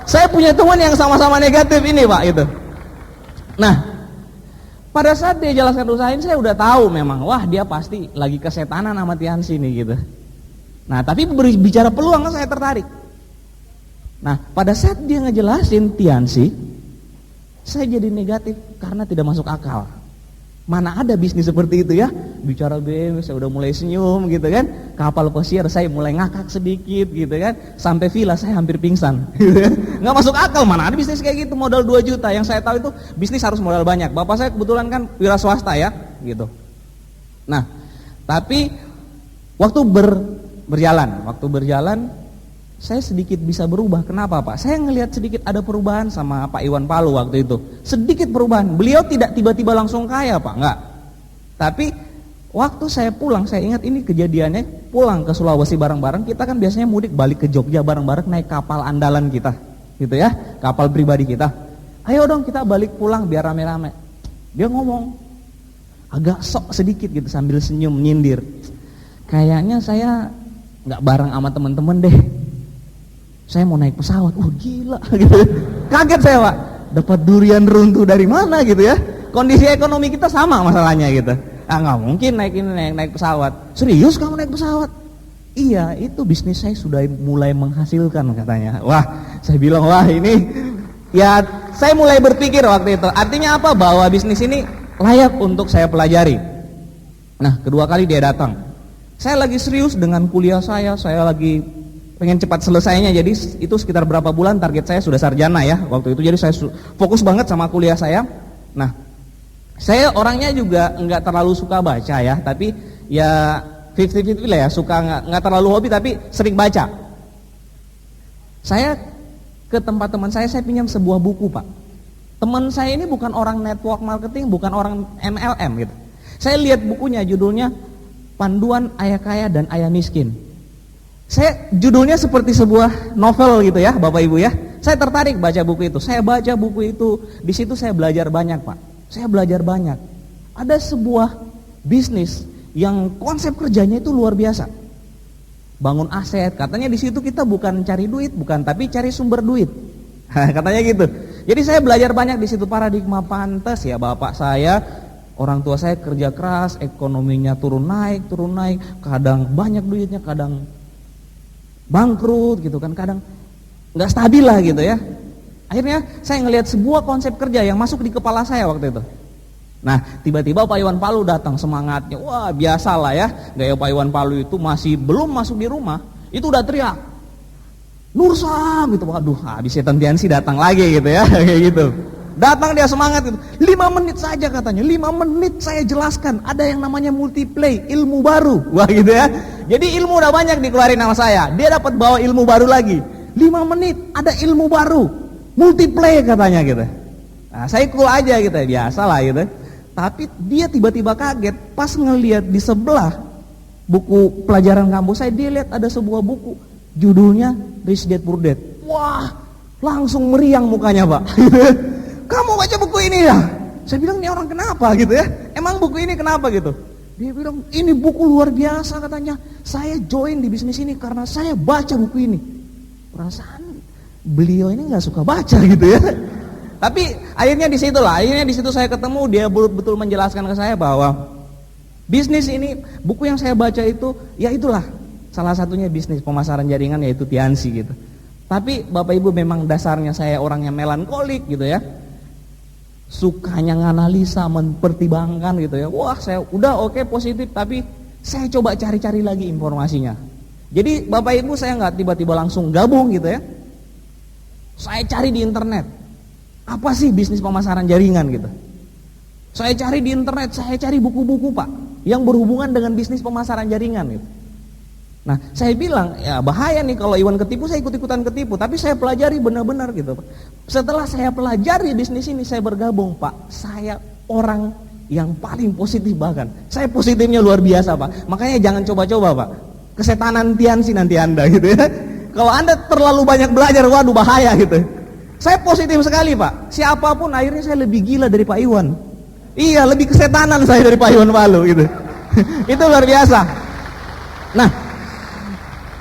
saya punya teman yang sama-sama negatif ini Pak itu. Nah, pada saat dia jelaskan usaha ini, saya udah tahu memang, wah dia pasti lagi kesetanan sama Tiansi nih gitu. Nah, tapi bicara peluang saya tertarik. Nah, pada saat dia ngejelasin Tiansi, saya jadi negatif karena tidak masuk akal. Mana ada bisnis seperti itu ya? Bicara BM saya udah mulai senyum gitu kan. Kapal pesiar saya mulai ngakak sedikit gitu kan. Sampai villa saya hampir pingsan gitu kan. Nggak masuk akal, mana ada bisnis kayak gitu modal 2 juta. Yang saya tahu itu bisnis harus modal banyak. Bapak saya kebetulan kan wira swasta ya gitu. Nah, tapi waktu berjalan saya sedikit bisa berubah. Kenapa Pak? Saya ngelihat sedikit ada perubahan sama Pak Iwan Palu waktu itu. Sedikit perubahan. Beliau tidak tiba-tiba langsung kaya Pak, enggak. Tapi waktu saya pulang, saya ingat ini kejadiannya, pulang ke Sulawesi bareng-bareng. Kita kan biasanya mudik balik ke Jogja bareng-bareng naik kapal andalan kita, gitu ya, kapal pribadi kita. Ayo dong kita balik pulang biar rame-rame. Dia ngomong agak sok sedikit gitu sambil senyum nyindir. Kayaknya saya nggak bareng sama teman-teman deh. Saya mau naik pesawat. Gila gitu. Kaget saya Pak. Dapat durian runtuh dari mana gitu ya. Kondisi ekonomi kita sama masalahnya gitu. Nggak mungkin naik pesawat. Serius kamu naik pesawat? Iya, itu bisnis saya sudah mulai menghasilkan katanya. Wah, saya bilang wah ini ya, saya mulai berpikir waktu itu. Artinya apa? Bahwa bisnis ini layak untuk saya pelajari. Nah, kedua kali dia datang. Saya lagi serius dengan kuliah saya lagi pengen cepat selesainya, jadi itu sekitar berapa bulan target saya sudah sarjana ya waktu itu, jadi saya fokus banget sama kuliah saya. Nah, saya orangnya juga nggak terlalu suka baca ya, tapi ya 50-50 lah ya, suka nggak terlalu hobi tapi sering baca. Saya ke tempat teman saya pinjam sebuah buku Pak. Teman saya ini bukan orang network marketing, bukan orang MLM gitu. Saya lihat bukunya, judulnya Panduan Ayah Kaya dan Ayah Miskin. Judulnya seperti sebuah novel gitu ya Bapak Ibu ya. Saya tertarik baca buku itu. Saya baca buku itu, di situ saya belajar banyak Pak. Saya belajar banyak. Ada sebuah bisnis yang konsep kerjanya itu luar biasa. Bangun aset, katanya di situ kita bukan cari duit, tapi cari sumber duit. Katanya gitu. Jadi saya belajar banyak di situ, paradigma pantas ya bapak saya. Orang tua saya kerja keras, ekonominya turun naik, kadang banyak duitnya, kadang bangkrut gitu kan, kadang nggak stabil lah gitu ya. Akhirnya saya ngelihat sebuah konsep kerja yang masuk di kepala saya waktu itu. Nah, tiba-tiba Pak Iwan Palu datang, semangatnya, wah biasa lah ya, gaya Pak Iwan Palu itu masih belum masuk di rumah, itu udah teriak, Nursam gitu, waduh, habis setan Tiansi datang lagi gitu ya, kayak gitu. Datang dia semangat gitu, 5 menit saja katanya, 5 menit saya jelaskan, ada yang namanya multiplay, ilmu baru, wah gitu ya. Jadi ilmu udah banyak dikeluarin sama saya, dia dapat bawa ilmu baru lagi, 5 menit ada ilmu baru, multiplay katanya gitu. Nah, saya cool aja gitu, biasa lah gitu. Tapi dia tiba-tiba kaget pas ngelihat di sebelah buku pelajaran kampus saya, dia lihat ada sebuah buku judulnya Rich Dad Poor Dad. Wah, langsung meriang mukanya Pak. Kamu baca buku ini ya? Saya bilang, ini orang kenapa gitu ya? Emang buku ini kenapa gitu? Dia bilang, ini buku luar biasa katanya. Saya join di bisnis ini karena saya baca buku ini. perasaan beliau ini nggak suka baca gitu ya. Tapi akhirnya di situ saya ketemu, dia betul-betul menjelaskan ke saya bahwa bisnis ini, buku yang saya baca itu, ya itulah salah satunya bisnis pemasaran jaringan, yaitu Tiansi gitu. Tapi Bapak Ibu, memang dasarnya saya orangnya melankolik gitu ya, sukanya nganalisa, mempertimbangkan gitu ya. Wah, saya udah oke, positif, tapi saya coba cari-cari lagi informasinya. Jadi Bapak Ibu, saya nggak tiba-tiba langsung gabung gitu ya. Saya cari di internet, apa sih bisnis pemasaran jaringan gitu. Saya cari di internet, saya cari buku-buku Pak, yang berhubungan dengan bisnis pemasaran jaringan gitu. Nah, saya bilang, ya bahaya nih kalau Iwan ketipu, saya ikut-ikutan ketipu. Tapi saya pelajari benar-benar gitu Pak. Setelah saya pelajari bisnis ini, saya bergabung Pak. Saya orang yang paling positif bahkan. Saya positifnya luar biasa Pak. Makanya jangan coba-coba Pak. Kesetanan Tiansi nanti Anda gitu ya. Kalau Anda terlalu banyak belajar, waduh bahaya gitu. Saya positif sekali Pak. Siapapun akhirnya saya lebih gila dari Pak Iwan. Iya, lebih kesetanan saya dari Pak Iwan Palu gitu. Itu luar biasa. Nah,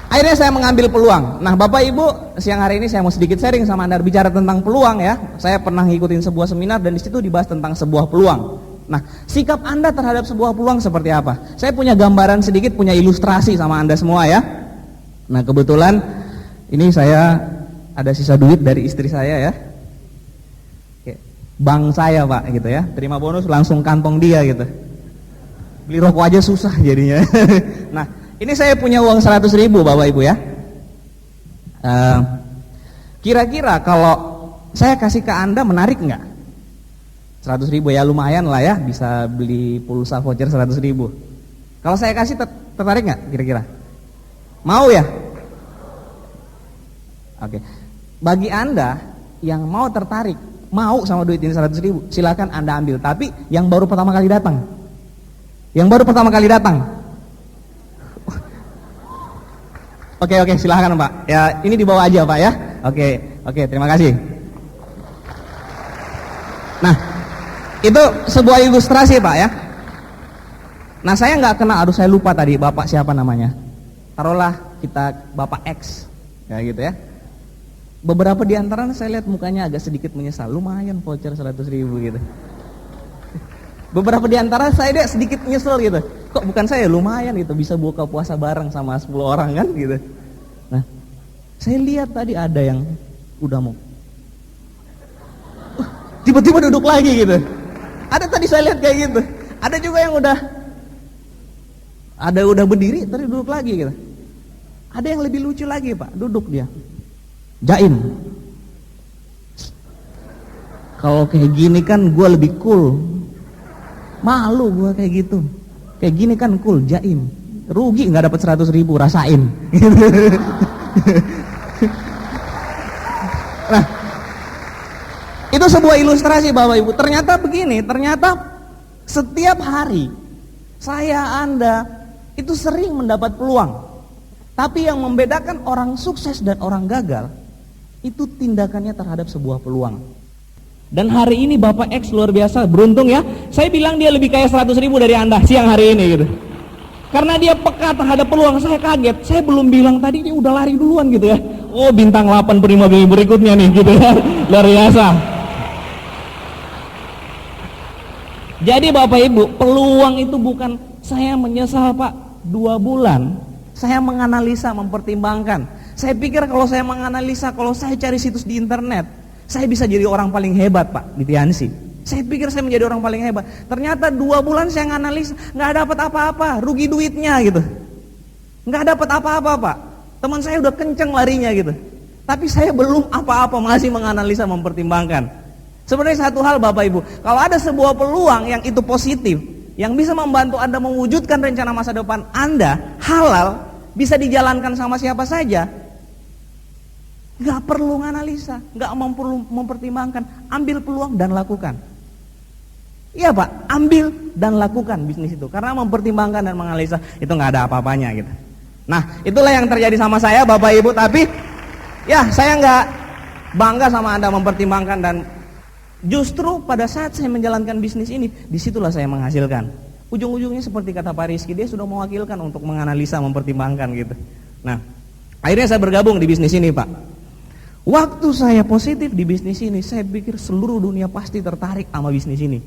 akhirnya saya mengambil peluang. Nah, Bapak Ibu, siang hari ini saya mau sedikit sharing sama Anda bicara tentang peluang ya. Saya pernah ngikutin sebuah seminar dan di situ dibahas tentang sebuah peluang. Nah, sikap Anda terhadap sebuah peluang seperti apa? Saya punya gambaran sedikit, punya ilustrasi sama Anda semua ya. Nah, kebetulan ini saya ada sisa duit dari istri saya ya. Bank saya Pak gitu ya. Terima bonus langsung kantong dia gitu. Beli rokok aja susah jadinya. Nah, ini saya punya uang 100.000 Bapak Ibu ya. Kira-kira kalau saya kasih ke Anda menarik nggak? 100.000 ya lumayan lah ya, bisa beli pulsa voucher 100.000. Kalau saya kasih tertarik nggak kira-kira? Mau ya? Oke. Bagi Anda yang mau tertarik, mau sama duit ini 100.000, silakan Anda ambil. Tapi yang baru pertama kali datang. Yang baru pertama kali datang. Oke, silakan Pak. Ya, ini dibawa aja Pak ya. Oke, terima kasih. Nah, itu sebuah ilustrasi Pak ya. Nah, saya nggak kenal, saya lupa tadi Bapak siapa namanya. Taruhlah kita Bapak X, ya gitu ya. Beberapa di antara saya lihat mukanya agak sedikit menyesal. Lumayan voucher 100.000 gitu. Beberapa di antara saya dia sedikit menyesal gitu. Kok bukan saya, lumayan gitu, bisa buka puasa bareng sama 10 orang kan gitu. Nah, saya lihat tadi ada yang udah mau tiba-tiba duduk lagi gitu. Ada tadi saya lihat kayak gitu. Ada juga yang udah berdiri tadi duduk lagi gitu. Ada yang lebih lucu lagi Pak, duduk dia. Jaim. Kalau kayak gini kan gue lebih cool. Malu gue kayak gitu. Kayak gini kan cool, jaim. Rugi nggak dapat 100.000, rasain. Nah, itu sebuah ilustrasi Bapak Ibu. Ternyata begini, ternyata setiap hari saya Anda itu sering mendapat peluang. Tapi yang membedakan orang sukses dan orang gagal itu tindakannya terhadap sebuah peluang. Dan hari ini Bapak X luar biasa, beruntung ya. Saya bilang dia lebih kaya 100.000 dari Anda siang hari ini gitu. Karena dia peka terhadap peluang, saya kaget. Saya belum bilang tadi, dia udah lari duluan gitu ya. Oh, bintang 8 penerima berikutnya nih gitu ya. Luar biasa. Jadi Bapak Ibu, peluang itu bukan saya menyesal Pak 2 bulan. Saya menganalisa, mempertimbangkan. Saya pikir kalau saya menganalisa, kalau saya cari situs di internet, saya bisa jadi orang paling hebat Pak di Tiansi. Saya pikir saya menjadi orang paling hebat. Ternyata 2 bulan saya menganalisa, nggak dapat apa-apa, rugi duitnya gitu. Nggak dapat apa-apa Pak. Teman saya udah kenceng larinya gitu. Tapi saya belum apa-apa, masih menganalisa, mempertimbangkan. Sebenarnya satu hal Bapak Ibu, kalau ada sebuah peluang yang itu positif, yang bisa membantu Anda mewujudkan rencana masa depan Anda, halal, bisa dijalankan sama siapa saja, nggak perlu nganalisa, nggak perlu mempertimbangkan, ambil peluang dan lakukan. Iya Pak, ambil dan lakukan bisnis itu, karena mempertimbangkan dan menganalisa itu nggak ada apa-apanya gitu. Nah, itulah yang terjadi sama saya Bapak Ibu. Tapi ya saya nggak bangga sama Anda mempertimbangkan, dan justru pada saat saya menjalankan bisnis ini, disitulah saya menghasilkan. Ujung-ujungnya seperti kata Pak Rizky, dia sudah mewakilkan untuk menganalisa, mempertimbangkan gitu. Nah, Akhirnya saya bergabung di bisnis ini, Pak. Waktu saya positif di bisnis ini, saya pikir seluruh dunia pasti tertarik sama bisnis ini,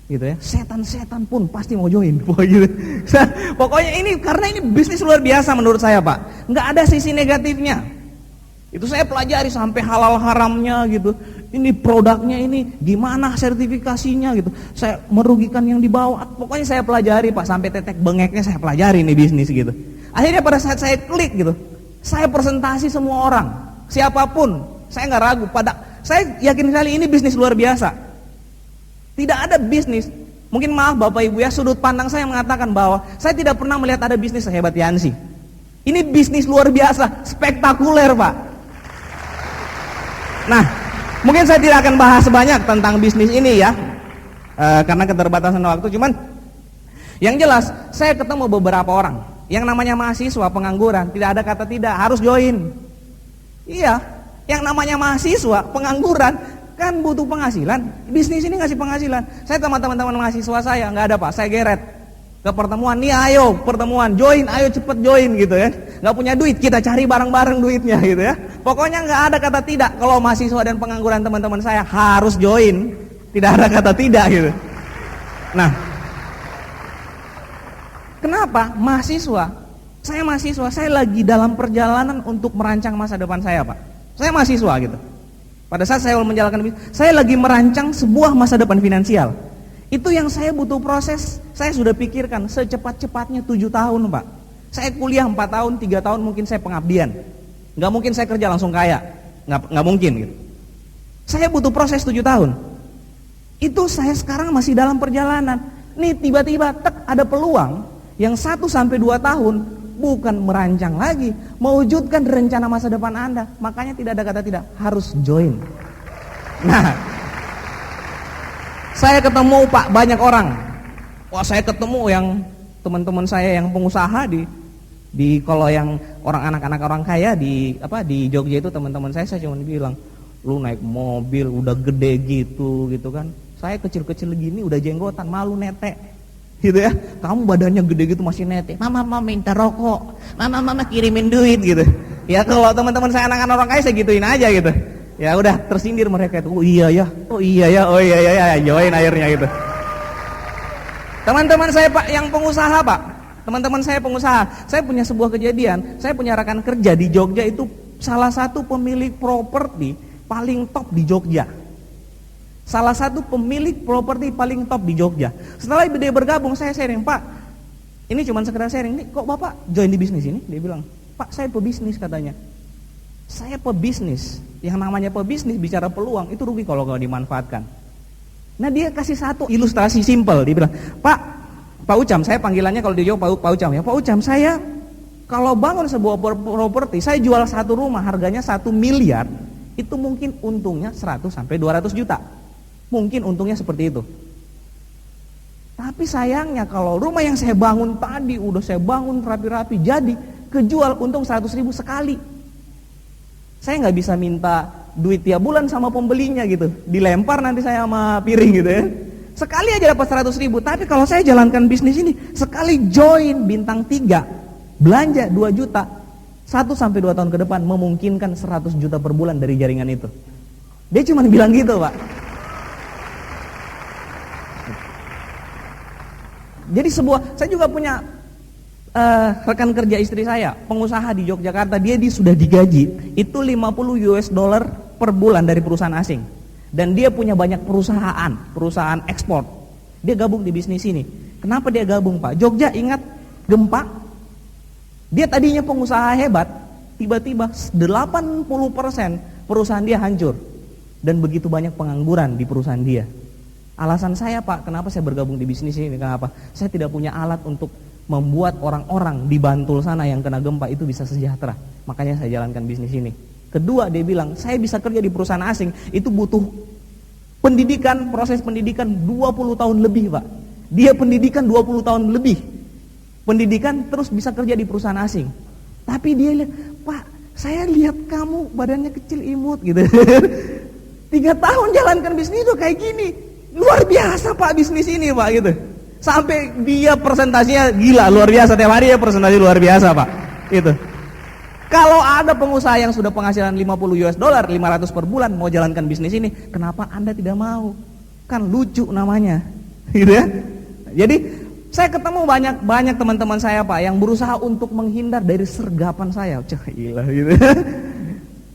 gitu ya. Setan-setan pun pasti mau join, gitu. Pokoknya ini karena ini bisnis luar biasa menurut saya, Pak. Nggak ada sisi negatifnya. Itu saya pelajari sampai halal haramnya, gitu. Ini produknya ini gimana sertifikasinya, gitu. Saya merugikan yang dibawa. Pokoknya saya pelajari, Pak, sampai tetek bengeknya saya pelajari nih bisnis, gitu. Akhirnya pada saat saya klik, gitu, saya presentasi semua orang, siapapun, saya nggak ragu. Saya yakin sekali ini bisnis luar biasa. Tidak ada bisnis, mungkin maaf Bapak Ibu ya, sudut pandang saya mengatakan bahwa saya tidak pernah melihat ada bisnis sehebat Yansi. Ini bisnis luar biasa, spektakuler, Pak. Nah, mungkin saya tidak akan bahas banyak tentang bisnis ini ya, karena keterbatasan waktu. Cuman yang jelas saya ketemu beberapa orang yang namanya mahasiswa pengangguran, tidak ada kata tidak, harus join. Iya, yang namanya mahasiswa pengangguran kan butuh penghasilan. Bisnis ini ngasih penghasilan. Saya sama teman-teman mahasiswa saya nggak ada, Pak, saya geret ke pertemuan. Nih ayo pertemuan, join, ayo cepet join, gitu ya. Nggak punya duit, kita cari bareng-bareng duitnya, gitu ya. Pokoknya nggak ada kata tidak. Kalau mahasiswa dan pengangguran teman-teman saya harus join, tidak ada kata tidak, gitu. Nah, kenapa? Saya mahasiswa, saya lagi dalam perjalanan untuk merancang masa depan saya, Pak. Saya mahasiswa, gitu. Pada saat saya menjalankan bisnis, saya lagi merancang sebuah masa depan finansial. Itu yang saya butuh proses. Saya sudah pikirkan secepat-cepatnya 7 tahun, Pak. Saya kuliah 4 tahun, 3 tahun mungkin saya pengabdian. Nggak mungkin saya kerja langsung kaya, nggak mungkin, gitu. Saya butuh proses 7 tahun. Itu saya sekarang masih dalam perjalanan. Nih tiba-tiba ada peluang yang 1-2 tahun, bukan merancang lagi, mewujudkan rencana masa depan Anda. Makanya tidak ada kata tidak, harus join. Nah, saya ketemu, Pak, banyak orang. Wah, saya ketemu yang teman-teman saya yang pengusaha di kalau yang anak-anak orang kaya di Jogja itu, teman-teman saya cuma bilang, lu naik mobil udah gede gitu kan. Saya kecil-kecil gini udah jenggotan, malu netek, gitu ya. Kamu badannya gede gitu masih netek. Mama minta rokok, mama kirimin duit, gitu. Ya kalau teman-teman saya anak-anak orang kaya saya gituin aja, gitu. Ya udah tersindir mereka itu. Oh iya ya, join akhirnya, gitu. Teman-teman saya, Pak, yang pengusaha, Pak. Teman-teman saya pengusaha. Saya punya sebuah kejadian. Saya punya rekan kerja di Jogja itu salah satu pemilik properti paling top di Jogja. Salah satu pemilik properti paling top di Jogja. Setelah dia bergabung, saya sharing, Pak, ini cuma sekedar sharing, nih kok Bapak join di bisnis ini? Dia bilang, Pak, saya pebisnis, katanya. Saya pebisnis. Yang namanya pebisnis bicara peluang itu rugi kalau nggak dimanfaatkan. Nah, dia kasih satu ilustrasi simpel. Dia bilang, Pak Ucam, saya panggilannya kalau di Jawa Pak Ucam ya. Pak Ucam, saya kalau bangun sebuah properti, saya jual satu rumah harganya 1 miliar, itu mungkin untungnya 100-200 juta. Mungkin untungnya seperti itu. Tapi sayangnya kalau rumah yang saya bangun tadi, udah saya bangun rapi-rapi, jadi kejual untung 100.000 sekali. Saya nggak bisa minta duit tiap bulan sama pembelinya, gitu. Dilempar nanti saya sama piring, gitu ya. Sekali aja dapat 100.000. Tapi kalau saya jalankan bisnis ini, sekali join bintang 3, belanja 2 juta, 1-2 tahun ke depan memungkinkan 100 juta per bulan dari jaringan itu. Dia cuma bilang gitu, Pak. Jadi saya juga punya rekan kerja istri saya, pengusaha di Yogyakarta, dia sudah digaji itu $50 per bulan dari perusahaan asing. Dan dia punya banyak perusahaan ekspor. Dia gabung di bisnis ini. Kenapa dia gabung, Pak? Jogja ingat gempa? Dia tadinya pengusaha hebat, tiba-tiba 80% perusahaan dia hancur. Dan begitu banyak pengangguran di perusahaan dia. Alasan saya, Pak, kenapa saya bergabung di bisnis ini? Kenapa? Saya tidak punya alat untuk membuat orang-orang di Bantul sana yang kena gempa itu bisa sejahtera. Makanya saya jalankan bisnis ini. Kedua, dia bilang, saya bisa kerja di perusahaan asing, itu butuh pendidikan, proses pendidikan 20 tahun lebih, Pak. Dia pendidikan 20 tahun lebih. Pendidikan terus bisa kerja di perusahaan asing. Tapi dia lihat, Pak, saya lihat kamu badannya kecil imut, gitu. 3 tahun jalankan bisnis itu kayak gini. Luar biasa, Pak, bisnis ini, Pak, gitu. Sampai dia presentasinya gila, luar biasa. Tiap hari ya presentasi luar biasa, Pak. Gitu. Kalau ada pengusaha yang sudah penghasilan 50 US dollar, 500 per bulan mau jalankan bisnis ini, kenapa Anda tidak mau? Kan lucu namanya. Gitu ya. Jadi saya ketemu banyak teman-teman saya Pak yang berusaha untuk menghindar dari sergapan saya. Gila gitu.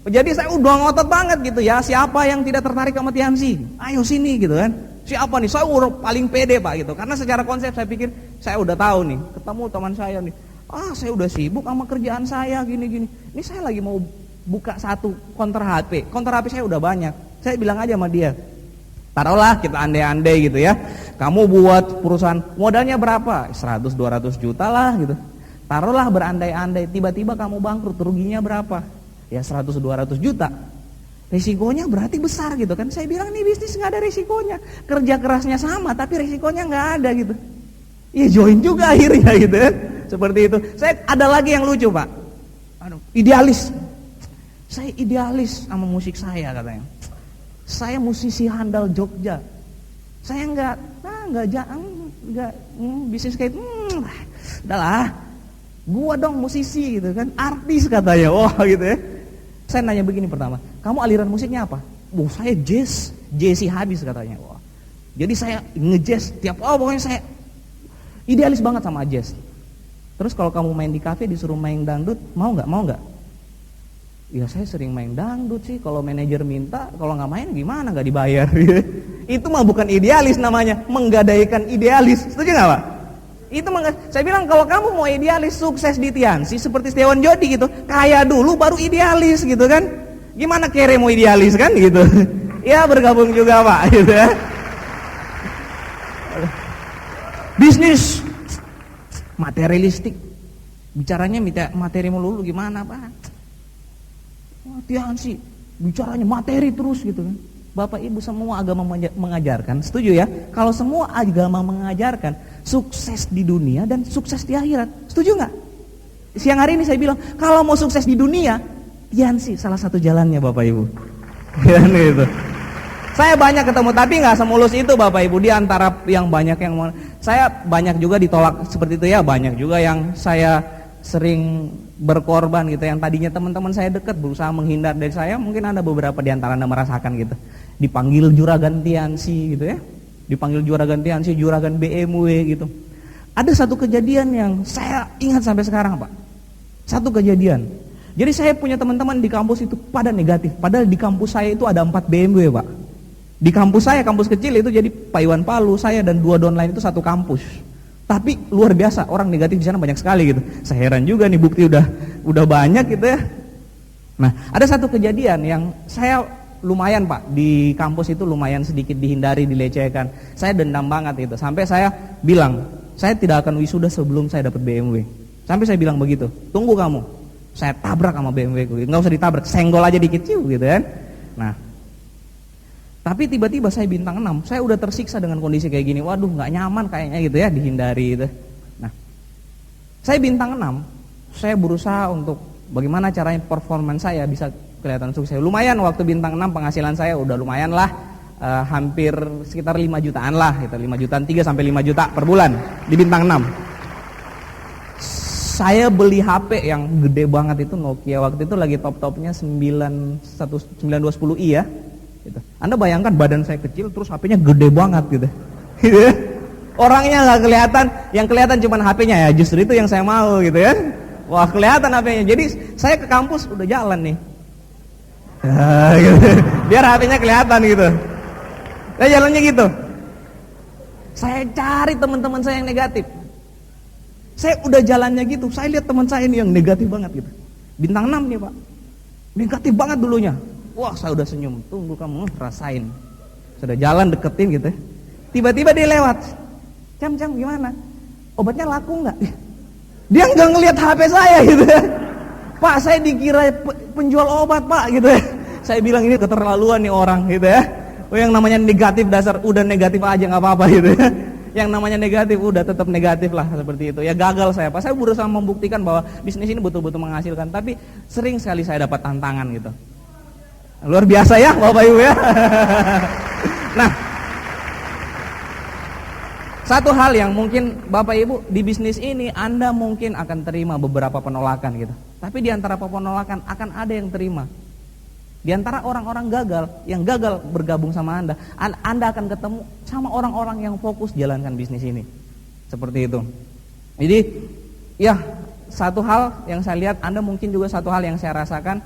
Jadi saya udah ngotot banget gitu ya, siapa yang tidak tertarik sama Tiansi? Ayo sini gitu kan. Siapa nih? Saya udah paling pede Pak gitu. Karena secara konsep saya pikir saya udah tahu nih, ketemu teman saya nih. Saya udah sibuk sama kerjaan saya gini-gini. Ini saya lagi mau buka satu counter HP. Counter HP saya udah banyak. Saya bilang aja sama dia, taruhlah kita andai-andai gitu ya. Kamu buat perusahaan modalnya berapa? 100-200 juta lah gitu. Taruhlah berandai-andai, tiba-tiba kamu bangkrut, ruginya berapa? Ya 100-200 juta. Risikonya berarti besar gitu kan. Saya bilang nih bisnis gak ada risikonya. Kerja kerasnya sama tapi risikonya gak ada gitu. Ya join juga akhirnya gitu kan. Seperti itu. Saya ada lagi yang lucu Pak. Idealis. Saya idealis sama musik saya katanya. Saya musisi handal Jogja. Saya enggak bisnis kayak udahlah. Gua dong musisi gitu kan, artis katanya. Wah gitu ya. Saya nanya begini pertama, kamu aliran musiknya apa? Saya jazz habis katanya. Wah. Jadi saya ngejazz pokoknya saya idealis banget sama jazz. Terus kalau kamu main di kafe disuruh main dangdut, mau nggak? Ya saya sering main dangdut sih, kalau manajer minta, kalau nggak main gimana, nggak dibayar. Itu mah bukan idealis namanya, menggadaikan idealis. Setuju nggak Pak? Saya bilang kalau kamu mau idealis sukses di Tiansi seperti Setiawan Jodi gitu, kaya dulu baru idealis gitu kan. Gimana kere mau idealis kan gitu. Ya bergabung juga Pak gitu ya. Bisnis materialistik, bicaranya materi melulu gimana Pak? Tiansi bicaranya materi terus gitu kan. Bapak Ibu semua agama mengajarkan, setuju ya? Kalau semua agama mengajarkan sukses di dunia dan sukses di akhirat, setuju nggak? Siang hari ini saya bilang kalau mau sukses di dunia, Tiansi salah satu jalannya Bapak Ibu. Gitu. Saya banyak ketemu tapi nggak semulus itu Bapak Ibu. Di antara yang banyak yang saya banyak juga ditolak seperti itu ya, banyak juga yang saya sering berkorban gitu, yang tadinya teman-teman saya dekat berusaha menghindar dari saya. Mungkin ada beberapa di antara Anda merasakan gitu, dipanggil juragan Tiansi gitu ya, dipanggil juragan Tiansi, juragan BMW gitu. Ada satu kejadian yang saya ingat sampai sekarang Pak. Satu kejadian, jadi saya punya teman-teman di kampus itu pada negatif, padahal di kampus saya itu ada 4 BMW Pak. Di kampus saya, kampus kecil itu, jadi Pak Iwan Palu, saya dan 2 downline itu satu kampus. Tapi luar biasa, orang negatif di sana banyak sekali gitu. Saya heran juga nih, bukti udah banyak gitu ya. Nah, ada satu kejadian yang saya lumayan Pak, di kampus itu lumayan sedikit dihindari, dilecehkan. Saya dendam banget itu. Sampai saya bilang, saya tidak akan wisuda sebelum saya dapat BMW. Sampai saya bilang begitu. Tunggu kamu. Saya tabrak sama BMW ku. Enggak usah ditabrak, senggol aja dikit gitu kan. Nah, tapi tiba-tiba saya bintang 6, saya udah tersiksa dengan kondisi kayak gini. Waduh, nggak nyaman kayaknya gitu ya, dihindari itu. Nah, saya bintang 6, saya berusaha untuk bagaimana caranya performance saya bisa kelihatan sukses. Lumayan waktu bintang 6 penghasilan saya udah lumayan lah, hampir sekitar 5 jutaan lah, gitu, 5 jutaan 3 sampai 5 juta per bulan di bintang 6. Saya beli HP yang gede banget itu, Nokia waktu itu lagi top-topnya 9210i ya. Gitu. Anda bayangkan badan saya kecil terus HP-nya gede banget gitu. Orangnya nggak kelihatan, yang kelihatan cuma HP-nya ya. Justru itu yang saya mau gitu ya. Wah kelihatan HP-nya. Jadi saya ke kampus udah jalan nih. Gitu. Biar HP-nya kelihatan gitu. Saya jalannya gitu. Saya cari teman-teman saya yang negatif. Saya udah jalannya gitu. Saya lihat teman saya ini yang negatif banget gitu. Bintang 6 nih Pak. Negatif banget dulunya. Wah saya udah senyum, tunggu kamu rasain. Sudah jalan deketin gitu. Tiba-tiba dia lewat. Cam gimana? Obatnya laku nggak? Dia nggak ngelihat HP saya gitu. Pak saya dikira penjual obat Pak gitu. Saya bilang ini keterlaluan nih orang gitu ya. Oh yang namanya negatif dasar, udah negatif aja nggak apa-apa gitu ya. Yang namanya negatif udah tetap negatif lah seperti itu. Ya gagal saya Pak. Saya berusaha membuktikan bahwa bisnis ini betul-betul menghasilkan. Tapi sering sekali saya dapat tantangan gitu. Luar biasa ya Bapak Ibu ya. Nah, satu hal yang mungkin Bapak Ibu di bisnis ini Anda mungkin akan terima beberapa penolakan gitu. Tapi di antara penolakan akan ada yang terima. Di antara orang-orang gagal, yang gagal bergabung sama Anda akan ketemu sama orang-orang yang fokus jalankan bisnis ini. Seperti itu. Jadi, ya, satu hal yang saya lihat, Anda mungkin juga satu hal yang saya rasakan,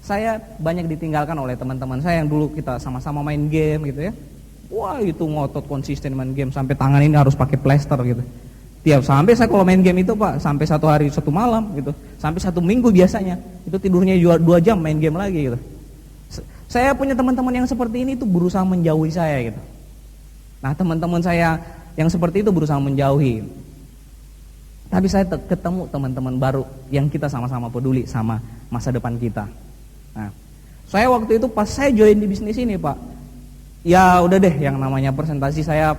saya banyak ditinggalkan oleh teman-teman saya yang dulu kita sama-sama main game gitu ya. Wah, itu ngotot konsisten main game sampai tangan ini harus pakai plester gitu. Sampai saya kalau main game itu Pak, sampai 1 hari 1 malam gitu, sampai 1 minggu biasanya, itu tidurnya 2 jam main game lagi gitu. Saya punya teman-teman yang seperti ini tuh berusaha menjauhi saya gitu. Nah, teman-teman saya yang seperti itu berusaha menjauhi. Tapi saya ketemu teman-teman baru yang kita sama-sama peduli sama masa depan kita. Nah, saya waktu itu pas saya join di bisnis ini Pak, ya udah deh, yang namanya presentasi saya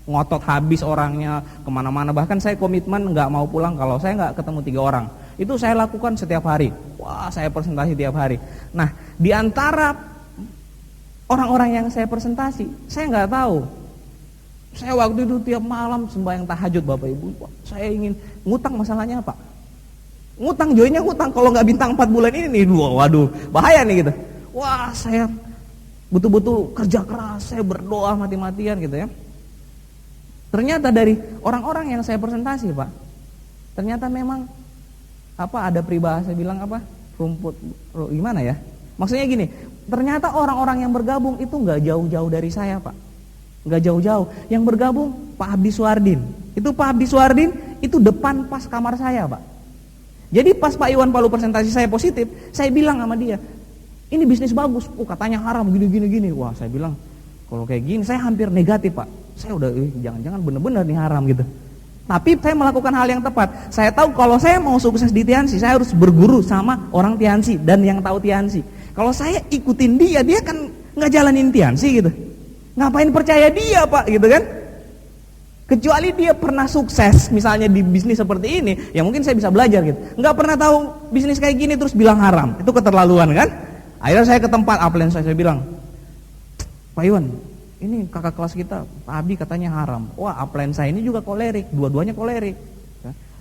ngotot habis orangnya kemana-mana. Bahkan saya komitmen nggak mau pulang kalau saya nggak ketemu 3 orang. Itu saya lakukan setiap hari. Wah, saya presentasi tiap hari. Nah, di antara orang-orang yang saya presentasi, saya nggak tahu. Saya waktu itu tiap malam sembahyang tahajud Bapak Ibu. Saya ingin ngutang, masalahnya apa? Ngutang, joinnya ngutang. Kalau nggak bintang 4 bulan ini nih, waduh, bahaya nih gitu. Wah, saya betul-betul kerja keras, saya berdoa mati-matian gitu ya. Ternyata dari orang-orang yang saya presentasi Pak, ternyata memang ada peribahasa bilang rumput gimana ya? Maksudnya gini, ternyata orang-orang yang bergabung itu nggak jauh-jauh dari saya Pak, nggak jauh-jauh. Yang bergabung Pak Abdi Suardin, itu Pak Abdi Suardin itu depan pas kamar saya Pak. Jadi pas Pak Iwan Palu presentasi saya positif, saya bilang sama dia, ini bisnis bagus, katanya haram gini. Wah, saya bilang kalau kayak gini saya hampir negatif Pak. Saya udah jangan-jangan bener-bener nih haram gitu. Tapi saya melakukan hal yang tepat. Saya tahu kalau saya mau sukses di Tiansi, saya harus berguru sama orang Tiansi dan yang tahu Tiansi. Kalau saya ikutin dia kan nggak jalanin Tiansi gitu. Ngapain percaya dia Pak gitu kan? Kecuali dia pernah sukses misalnya di bisnis seperti ini, ya mungkin saya bisa belajar gitu. Nggak pernah tahu bisnis kayak gini terus bilang haram, itu keterlaluan kan? Akhirnya saya ke tempat upline saya bilang, Pak Iwan, ini kakak kelas kita, Pak Abdi katanya haram. Wah, upline saya ini juga kolerik, dua-duanya kolerik.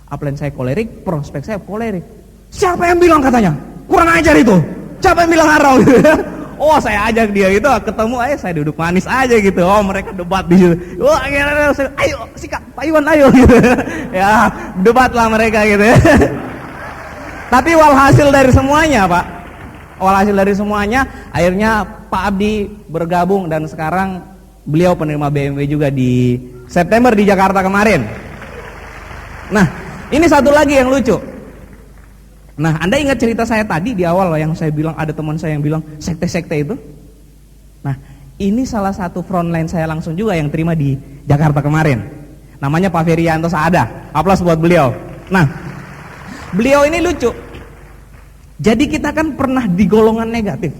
Upline saya kolerik, prospek saya kolerik. Siapa yang bilang katanya? Kurang ajar itu. Siapa yang bilang haram? Oh, saya ajak dia itu ketemu aja, saya duduk manis aja gitu. Oh, mereka debat di situ. Wah, ayo sikat Pak Iwan ayo gitu. Ya, debatlah mereka gitu ya. Tapi walhasil dari semuanya, Pak. Walhasil dari semuanya, akhirnya Pak Abdi bergabung dan sekarang beliau penerima BMW juga di September di Jakarta kemarin. Nah, ini satu lagi yang lucu. Nah, Anda ingat cerita saya tadi di awal yang saya bilang ada teman saya yang bilang sekte-sekte itu? Nah, ini salah satu frontline saya langsung juga yang terima di Jakarta kemarin. Namanya Pak Ferianto Saada. Aplaus buat beliau. Nah, beliau ini lucu. Jadi kita kan pernah di golongan negatif.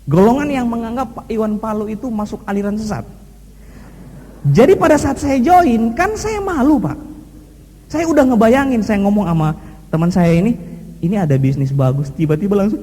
Golongan yang menganggap Pak Iwan Palu itu masuk aliran sesat. Jadi pada saat saya join, kan saya malu Pak. Saya udah ngebayangin, saya ngomong sama teman saya ini ada bisnis bagus, tiba-tiba langsung,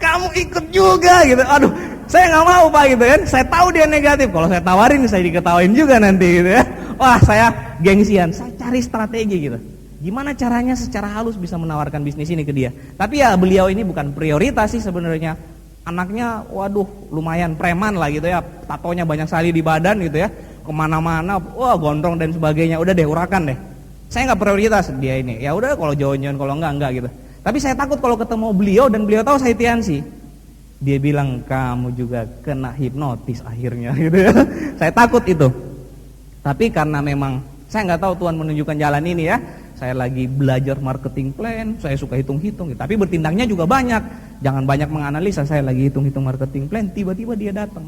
kamu ikut juga gitu. Aduh, saya nggak mau Pak gitu kan. Saya tahu dia negatif. Kalau saya tawarin, saya diketawain juga nanti gitu ya. Wah, saya gengsian. Saya cari strategi gitu. Gimana caranya secara halus bisa menawarkan bisnis ini ke dia. Tapi ya beliau ini bukan prioritas sih sebenarnya. Anaknya, waduh, lumayan preman lah gitu ya. Tatonya banyak sekali di badan gitu ya. Kemana-mana, wah gondrong dan sebagainya. Udah deh, urakan deh. Saya nggak prioritas dia ini. Ya udah kalau join-join, kalau enggak gitu. Tapi saya takut kalau ketemu beliau dan beliau tahu saya Tiansi. Dia bilang kamu juga kena hipnotis akhirnya gitu ya. Saya takut itu. Tapi karena memang saya nggak tahu Tuhan menunjukkan jalan ini ya. Saya lagi belajar marketing plan, saya suka hitung-hitung, tapi bertindaknya juga banyak. Jangan banyak menganalisa, saya lagi hitung-hitung marketing plan, tiba-tiba dia datang.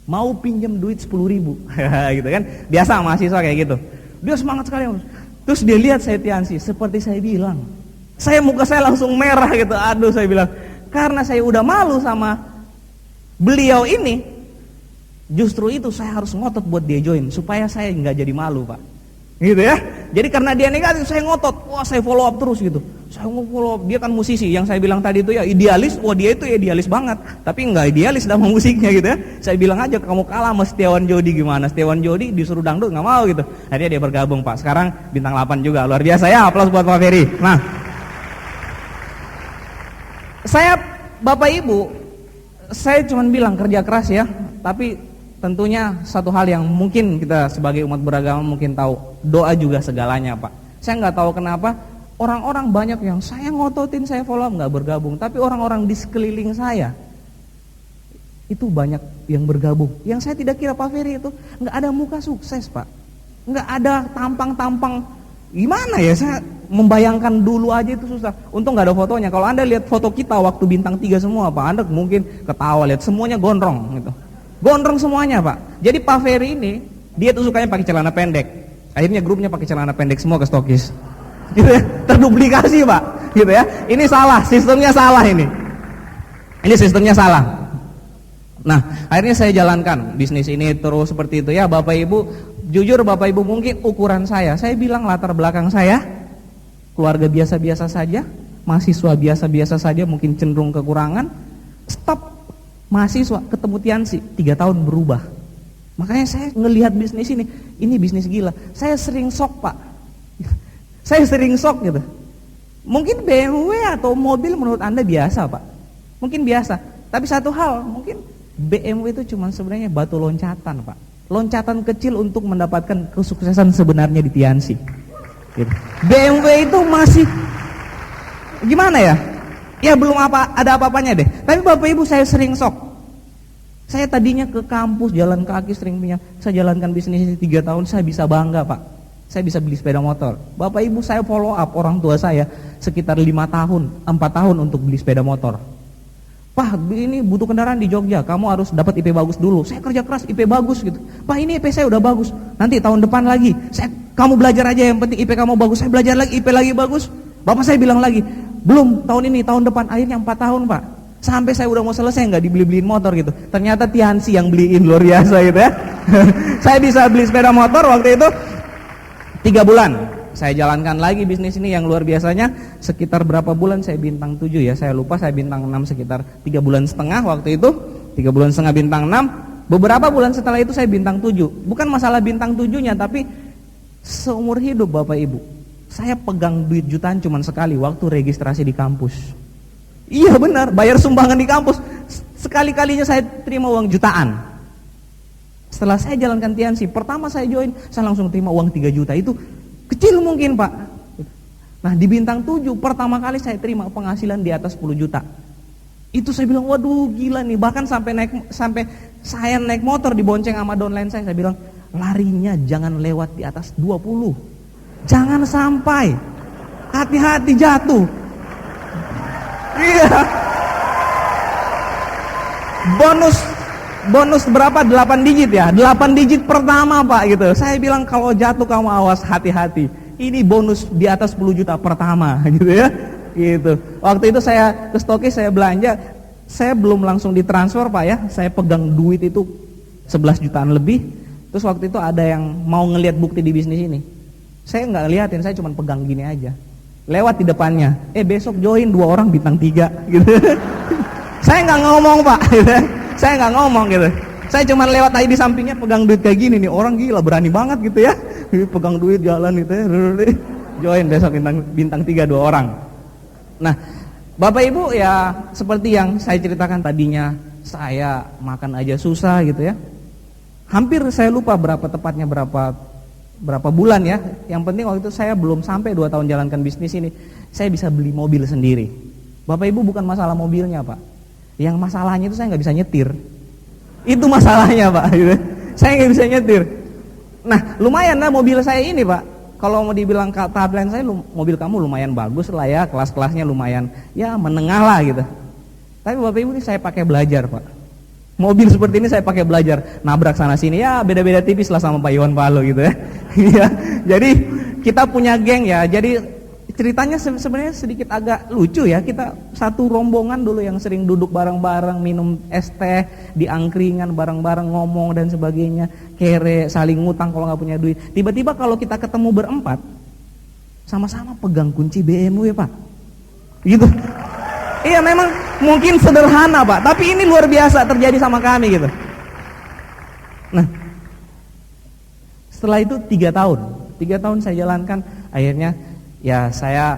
Mau pinjam duit 10.000 gitu kan. Biasa mahasiswa kayak gitu. Dia semangat sekali. Terus dia lihat saya Tiansi, seperti saya bilang. Muka saya langsung merah gitu. Aduh, saya bilang, karena saya udah malu sama beliau ini, justru itu saya harus ngotot buat dia join supaya saya nggak jadi malu Pak. Gitu ya. Jadi karena dia negatif, saya ngotot. Wah, saya follow up terus gitu. Saya follow up. Dia kan musisi. Yang saya bilang tadi itu ya idealis. Wah, dia itu ya idealis banget. Tapi nggak idealis sama musiknya gitu ya. Saya bilang aja, kamu kalah sama Setiawan Jodi gimana? Setiawan Jodi disuruh dangdut nggak mau gitu. Akhirnya dia bergabung Pak. Sekarang bintang 8 juga. Luar biasa ya. Aplaus buat Pak Ferry. Nah, Saya, Bapak Ibu, saya cuma bilang kerja keras ya, tapi tentunya satu hal yang mungkin kita sebagai umat beragama mungkin tahu, doa juga segalanya Pak. Saya nggak tahu kenapa orang-orang banyak yang saya ngototin, saya follow up nggak bergabung, tapi orang-orang di sekeliling saya itu banyak yang bergabung. Yang saya tidak kira Pak Ferry itu nggak ada muka sukses Pak, nggak ada tampang-tampang. Gimana ya, saya membayangkan dulu aja itu susah. Untung nggak ada fotonya. Kalau Anda lihat foto kita waktu bintang 3 semua Pak, Anda mungkin ketawa lihat semuanya gondrong gitu. Gondrong semuanya Pak. Jadi Pak Ferry ini dia tuh sukanya pakai celana pendek. Akhirnya grupnya pakai celana pendek semua ke Stokis. Gitu ya, terduplikasi Pak. Gitu ya. Ini salah, sistemnya salah ini. Ini sistemnya salah. Nah, akhirnya saya jalankan bisnis ini terus seperti itu ya Bapak Ibu. Jujur Bapak Ibu, mungkin ukuran saya bilang latar belakang saya keluarga biasa-biasa saja, mahasiswa biasa-biasa saja, mungkin cenderung kekurangan. Stop mahasiswa ketemu Tiansi 3 tahun berubah. Makanya saya ngelihat bisnis ini bisnis gila. Saya sering shock Pak. Saya sering shock gitu. Mungkin BMW atau mobil menurut Anda biasa Pak, mungkin biasa. Tapi satu hal, mungkin BMW itu cuma sebenarnya batu loncatan Pak. Loncatan kecil untuk mendapatkan kesuksesan sebenarnya di Tiansi gitu. BMW itu masih gimana ya? Ya belum ada apa-apanya deh. Tapi Bapak Ibu, saya sering shock. Saya tadinya ke kampus jalan kaki sering punya. Saya jalankan bisnis ini 3 tahun, saya bisa bangga Pak. Saya bisa beli sepeda motor. Bapak Ibu, saya follow up orang tua saya sekitar 5 tahun, 4 tahun untuk beli sepeda motor. Pak, ini butuh kendaraan di Jogja, kamu harus dapat IP bagus dulu. Saya kerja keras, IP bagus gitu. Pak, ini IP saya udah bagus. Nanti tahun depan lagi, kamu belajar aja, yang penting IP kamu bagus. Saya belajar lagi, IP lagi bagus. Bapak saya bilang lagi, belum tahun ini, tahun depan. Akhirnya 4 tahun Pak. Sampai saya udah mau selesai nggak dibeli-beliin motor gitu. Ternyata Tiansi yang beliin, luar biasa gitu ya. Saya bisa beli sepeda motor waktu itu 3 bulan. Saya jalankan lagi bisnis ini yang luar biasanya. Sekitar berapa bulan saya bintang 7 ya, saya lupa, saya bintang 6 sekitar 3 bulan setengah waktu itu. 3 bulan setengah bintang 6. Beberapa bulan setelah itu saya bintang 7. Bukan masalah bintang 7-nya, tapi seumur hidup Bapak Ibu, saya pegang duit jutaan cuma sekali waktu registrasi di kampus. Iya benar, bayar sumbangan di kampus. Sekali-kalinya saya terima uang jutaan. Setelah saya jalankan Tiansi, pertama saya join, saya langsung terima uang 3 juta. Itu kecil mungkin Pak. Nah di bintang 7 pertama kali saya terima penghasilan di atas 10 juta. Itu saya bilang waduh gila nih. Bahkan sampai saya naik motor dibonceng sama downline saya bilang larinya jangan lewat di atas 20. Jangan sampai, hati-hati jatuh. Iya. Bonus berapa? 8 digit ya. 8 digit pertama Pak gitu. Saya bilang kalau jatuh kamu awas, hati-hati. Ini bonus di atas 10 juta pertama gitu ya. Gitu. Waktu itu saya ke Stokis, saya belanja, saya belum langsung ditransfer Pak ya. Saya pegang duit itu 11 jutaan lebih. Terus waktu itu ada yang mau ngelihat bukti di bisnis ini. Saya nggak liatin, saya cuma pegang gini aja. Lewat di depannya, besok join 2 orang bintang 3 gitu. Saya nggak ngomong Pak gitu. Saya nggak ngomong gitu. Saya cuma lewat aja di sampingnya pegang duit kayak gini nih. Orang gila berani banget gitu ya. Pegang duit jalan gitu ya. Join besok bintang 3 2 orang. Nah, Bapak Ibu ya seperti yang saya ceritakan tadinya, saya makan aja susah gitu ya. Hampir saya lupa tepatnya berapa bulan ya. Yang penting waktu itu saya belum sampai 2 tahun jalankan bisnis ini, saya bisa beli mobil sendiri. Bapak Ibu, bukan masalah mobilnya Pak. Yang masalahnya itu saya nggak bisa nyetir. Itu masalahnya Pak. Saya nggak bisa nyetir. Nah lumayan lah mobil saya ini Pak. Kalau mau dibilang tahap saya, mobil kamu lumayan bagus lah ya, kelas-kelasnya lumayan ya menengah lah gitu. Tapi Bapak Ibu ini saya pakai belajar Pak. Mobil seperti ini saya pakai belajar, nabrak sana sini ya beda-beda tipis lah sama Pak Iwan Palo gitu ya. Jadi kita punya geng ya. Jadi ceritanya sebenarnya sedikit agak lucu ya. Kita satu rombongan dulu yang sering duduk bareng-bareng, minum es teh di angkringan bareng-bareng, ngomong dan sebagainya, kere, saling ngutang kalau nggak punya duit. Tiba-tiba kalau kita ketemu berempat, sama-sama pegang kunci BMW Pak. Gitu. Iya memang mungkin sederhana Pak, tapi ini luar biasa terjadi sama kami gitu. Nah, setelah itu 3 tahun saya jalankan, akhirnya ya saya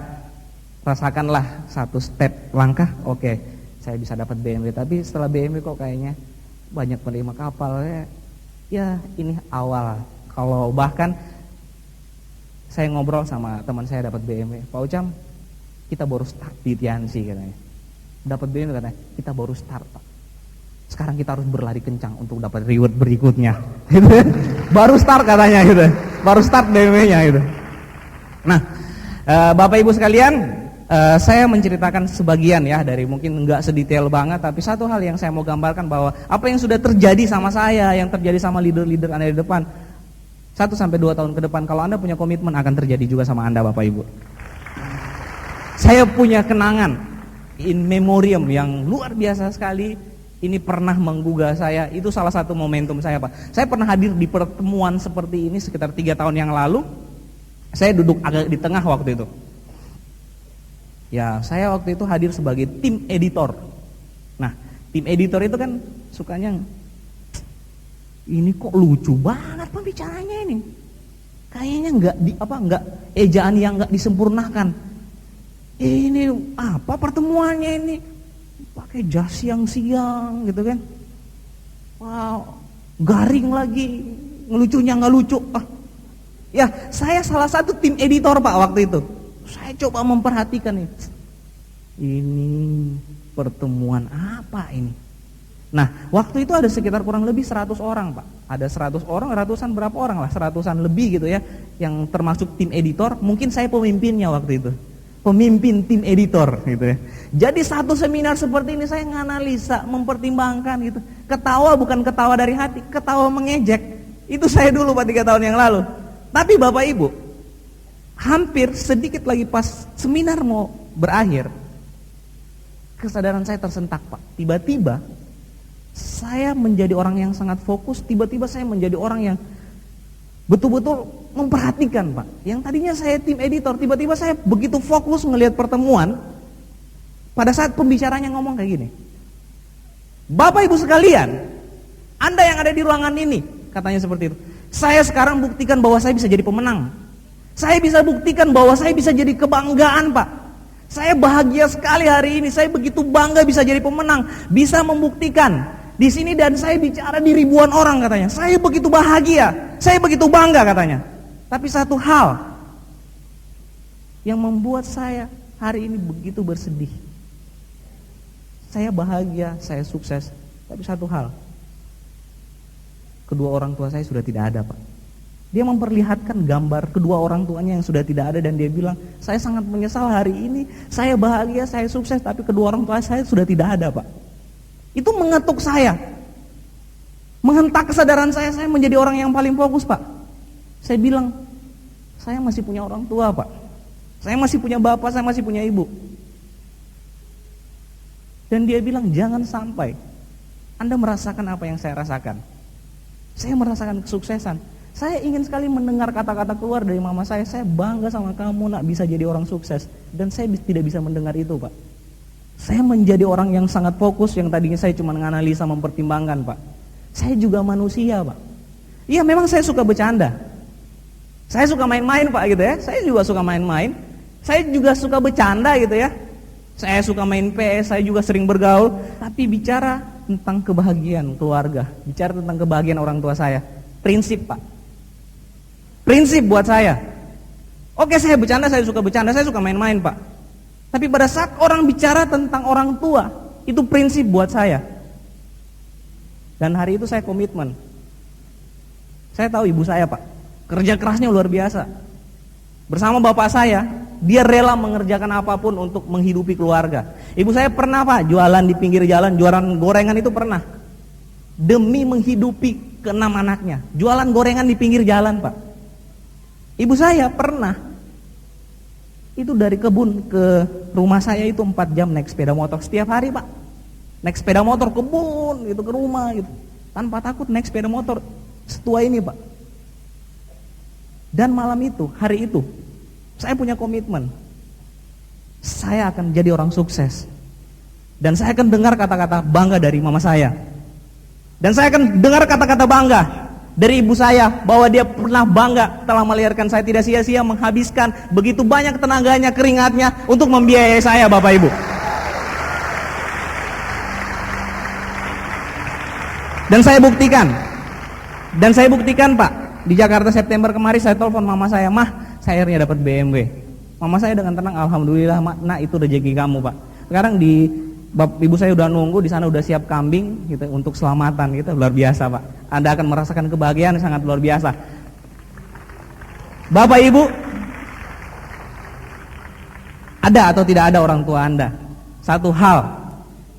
rasakanlah satu step langkah, oke, saya bisa dapat BMW. Tapi setelah BMW kok kayaknya banyak penerima kapal ya ini awal. Kalau bahkan saya ngobrol sama teman saya dapat BMW, Pak Ucam, kita baru start di Tiansi katanya. Dapat BMW katanya, kita baru start Pak. Sekarang kita harus berlari kencang untuk dapat reward berikutnya. Gitu. Baru start katanya gitu. Baru start BMW-nya gitu. Nah, Bapak Ibu sekalian, saya menceritakan sebagian ya dari mungkin enggak sedetail banget, tapi satu hal yang saya mau gambarkan bahwa apa yang sudah terjadi sama saya, yang terjadi sama leader-leader Anda di depan, 1-2 tahun ke depan, kalau Anda punya komitmen akan terjadi juga sama Anda Bapak Ibu. Saya punya kenangan in memoriam yang luar biasa sekali. Ini pernah menggugah saya. Itu salah satu momentum saya Pak. Saya pernah hadir di pertemuan seperti ini sekitar 3 tahun yang lalu. Saya duduk agak di tengah waktu itu. Ya, saya waktu itu hadir sebagai tim editor. Nah, tim editor itu kan sukanya, ini kok lucu banget pembicaranya ini. Kayaknya enggak ejaan yang enggak disempurnakan. Ini apa pertemuannya ini? Pakai jas siang-siang gitu kan. Wow, garing lagi, ngelucunya nggak lucu. Ya, saya salah satu tim editor Pak waktu itu. Saya coba memperhatikan nih. Ini pertemuan apa ini? Nah, waktu itu ada sekitar kurang lebih 100 orang Pak. Ada 100 orang, ratusan berapa orang lah, 100-an lebih gitu ya, yang termasuk tim editor. Mungkin saya pemimpinnya waktu itu. Pemimpin tim editor gitu ya. Jadi satu seminar seperti ini saya nganalisa, mempertimbangkan gitu. Ketawa bukan ketawa dari hati, ketawa mengejek. Itu saya dulu Pak 3 tahun yang lalu. Tapi Bapak Ibu, hampir sedikit lagi pas seminar mau berakhir, kesadaran saya tersentak Pak. Tiba-tiba saya menjadi orang yang sangat fokus, tiba-tiba saya menjadi orang yang betul-betul memperhatikan Pak. Yang tadinya saya tim editor, tiba-tiba saya begitu fokus melihat pertemuan. Pada saat pembicaranya ngomong kayak gini, Bapak Ibu sekalian, Anda yang ada di ruangan ini, katanya seperti itu, saya sekarang buktikan bahwa saya bisa jadi pemenang. Saya bisa buktikan bahwa saya bisa jadi kebanggaan Pak. Saya bahagia sekali hari ini, saya begitu bangga bisa jadi pemenang, bisa membuktikan di sini dan saya bicara di ribuan orang katanya. Saya begitu bahagia, saya begitu bangga katanya. Tapi satu hal yang membuat saya hari ini begitu bersedih. Saya bahagia, saya sukses, tapi satu hal, kedua orang tua saya sudah tidak ada Pak. Dia memperlihatkan gambar kedua orang tuanya yang sudah tidak ada dan dia bilang, saya sangat menyesal hari ini, saya bahagia, saya sukses, tapi kedua orang tua saya sudah tidak ada Pak. Itu mengetuk saya, menghentak kesadaran saya menjadi orang yang paling fokus Pak. Saya bilang, saya masih punya orang tua Pak, saya masih punya bapak, saya masih punya ibu. Dan dia bilang, jangan sampai Anda merasakan apa yang saya rasakan. Saya merasakan kesuksesan. Saya ingin sekali mendengar kata-kata keluar dari mama saya bangga sama kamu nak bisa jadi orang sukses. Dan saya tidak bisa mendengar itu Pak. Saya menjadi orang yang sangat fokus, yang tadinya saya cuma menganalisa, mempertimbangkan Pak. Saya juga manusia Pak. Iya memang saya suka bercanda. Saya suka main-main Pak gitu ya. Saya juga suka main-main. Saya juga suka bercanda gitu ya. Saya suka main PS, saya juga sering bergaul. Tapi bicara tentang kebahagiaan keluarga, bicara tentang kebahagiaan orang tua saya, prinsip Pak. Prinsip buat saya. Oke, saya bercanda, saya suka bercanda, saya suka main-main Pak. Tapi pada saat orang bicara tentang orang tua, itu prinsip buat saya. Dan hari itu saya komitmen. Saya tahu ibu saya Pak, kerja kerasnya luar biasa. Bersama bapak saya, dia rela mengerjakan apapun untuk menghidupi keluarga. Ibu saya pernah Pak, jualan di pinggir jalan, jualan gorengan itu pernah. Demi menghidupi ke-6 anaknya, jualan gorengan di pinggir jalan Pak. Ibu saya pernah, itu dari kebun ke rumah saya itu 4 jam naik sepeda motor setiap hari Pak. Naik sepeda motor kebun gitu ke rumah gitu, tanpa takut naik sepeda motor setua ini Pak. Dan malam itu, hari itu, saya punya komitmen, saya akan jadi orang sukses. Dan saya akan dengar kata-kata bangga dari mama saya. Dan saya akan dengar kata-kata bangga dari ibu saya, bahwa dia pernah bangga telah melahirkan saya, tidak sia-sia menghabiskan begitu banyak tenaganya, keringatnya untuk membiayai saya, Bapak Ibu. Dan saya buktikan Pak, di Jakarta September kemarin saya telepon mama saya, "Mah, saya akhirnya dapat BMW." Mama saya dengan tenang, "Alhamdulillah, Nak, itu rezeki kamu, Pak." Sekarang ibu saya udah nunggu di sana, udah siap kambing gitu untuk selamatan gitu. Luar biasa, Pak. Anda akan merasakan kebahagiaan yang sangat luar biasa. Bapak Ibu, ada atau tidak ada orang tua Anda, satu hal,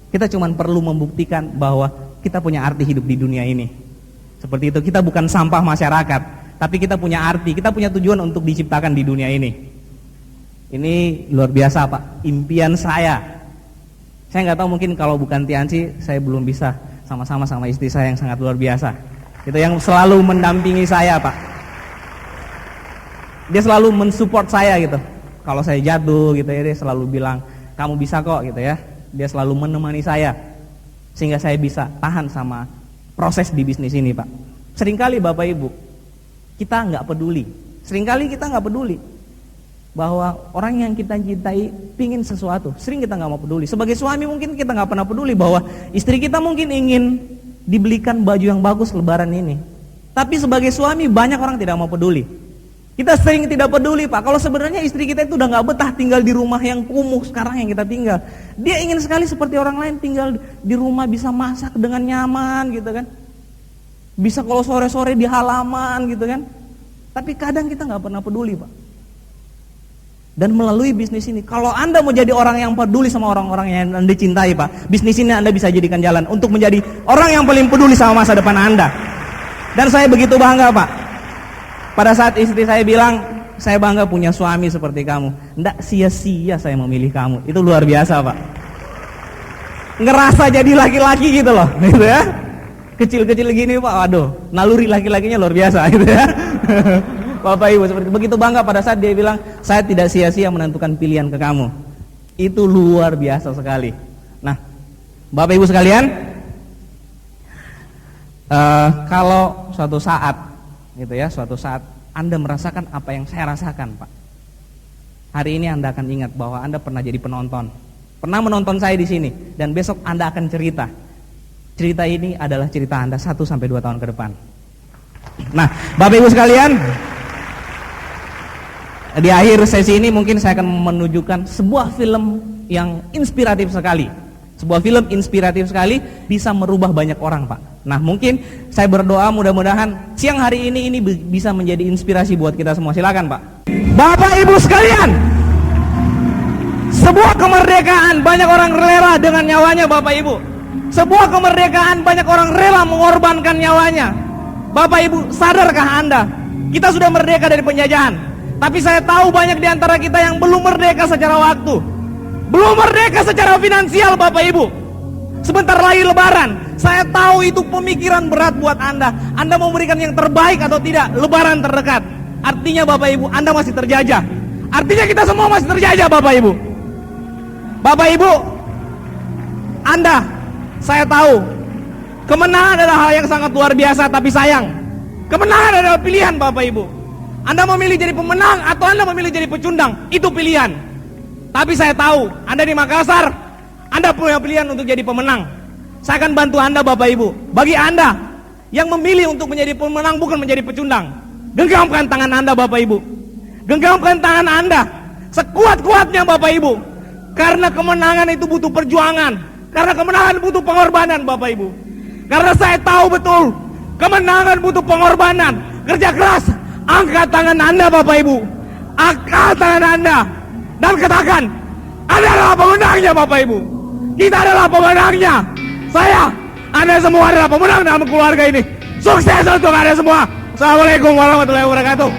kita cuma perlu membuktikan bahwa kita punya arti hidup di dunia ini. Seperti itu, kita bukan sampah masyarakat, tapi kita punya arti, kita punya tujuan untuk diciptakan di dunia ini. Ini luar biasa, Pak. Impian saya nggak tahu, mungkin kalau bukan Tianci, saya belum bisa sama-sama sama istri saya yang sangat luar biasa. Itu yang selalu mendampingi saya, Pak. Dia selalu mensupport saya gitu. Kalau saya jatuh gitu ya, dia selalu bilang, "Kamu bisa kok," gitu ya. Dia selalu menemani saya sehingga saya bisa tahan sama proses di bisnis ini, Pak. Seringkali Bapak Ibu, kita nggak peduli. Seringkali kita nggak peduli bahwa orang yang kita cintai pingin sesuatu, sering kita nggak mau peduli. Sebagai suami mungkin kita nggak pernah peduli bahwa istri kita mungkin ingin dibelikan baju yang bagus lebaran ini. Tapi sebagai suami banyak orang tidak mau peduli. Kita sering tidak peduli, Pak, kalau sebenarnya istri kita itu udah nggak betah tinggal di rumah yang kumuh sekarang yang kita tinggal. Dia ingin sekali seperti orang lain tinggal di rumah, bisa masak dengan nyaman gitu kan. Bisa kalau sore-sore di halaman gitu kan. Tapi kadang kita nggak pernah peduli, Pak. Dan melalui bisnis ini, kalau Anda mau jadi orang yang peduli sama orang-orang yang Anda cintai, Pak, bisnis ini Anda bisa jadikan jalan untuk menjadi orang yang paling peduli sama masa depan Anda. Dan saya begitu bangga, Pak. Pada saat istri saya bilang, "Saya bangga punya suami seperti kamu." Nggak sia-sia saya memilih kamu. Itu luar biasa, Pak. Ngerasa jadi laki-laki gitu loh, gitu ya. Kecil-kecil gini, Pak, waduh, naluri laki-lakinya luar biasa gitu ya. Bapak Ibu seperti begitu bangga pada saat dia bilang, "Saya tidak sia-sia menentukan pilihan ke kamu." Itu luar biasa sekali. Nah, Bapak Ibu sekalian, kalau suatu saat gitu ya, suatu saat Anda merasakan apa yang saya rasakan, Pak, hari ini Anda akan ingat bahwa Anda pernah jadi penonton, pernah menonton saya di sini, dan besok Anda akan cerita. Cerita ini adalah cerita Anda 1-2 tahun ke depan. Nah, Bapak Ibu sekalian, di akhir sesi ini mungkin saya akan menunjukkan sebuah film yang inspiratif sekali. Sebuah film inspiratif sekali, bisa merubah banyak orang, Pak. Nah, mungkin saya berdoa mudah-mudahan siang hari ini bisa menjadi inspirasi buat kita semua. Silakan, Pak. Bapak Ibu sekalian, sebuah kemerdekaan banyak orang rela dengan nyawanya, Bapak Ibu. Sebuah kemerdekaan banyak orang rela mengorbankan nyawanya. Bapak Ibu, sadarkah Anda? Kita sudah merdeka dari penjajahan. Tapi saya tahu banyak di antara kita yang belum merdeka secara waktu, belum merdeka secara finansial, Bapak Ibu. Sebentar lagi Lebaran, saya tahu itu pemikiran berat buat Anda. Anda mau memberikan yang terbaik atau tidak? Lebaran terdekat. Artinya Bapak Ibu, Anda masih terjajah. Artinya kita semua masih terjajah, Bapak Ibu. Bapak Ibu, Anda, saya tahu kemenangan adalah hal yang sangat luar biasa, tapi sayang, kemenangan adalah pilihan, Bapak Ibu. Anda memilih jadi pemenang atau Anda memilih jadi pecundang, itu pilihan. Tapi saya tahu, Anda di Makassar, Anda punya pilihan untuk jadi pemenang. Saya akan bantu Anda, Bapak Ibu. Bagi Anda yang memilih untuk menjadi pemenang, bukan menjadi pecundang, genggamkan tangan Anda, Bapak Ibu. Genggamkan tangan Anda sekuat-kuatnya, Bapak Ibu. Karena kemenangan itu butuh perjuangan. Karena kemenangan butuh pengorbanan, Bapak Ibu. Karena saya tahu betul, kemenangan butuh pengorbanan, kerja keras. Angkat tangan Anda, Bapak Ibu. Angkat tangan Anda dan katakan, Anda adalah pemenangnya, Bapak Ibu. Kita adalah pemenangnya. Saya, Anda semua adalah pemenang dalam keluarga ini. Sukses untuk Anda semua. Assalamualaikum warahmatullahi wabarakatuh.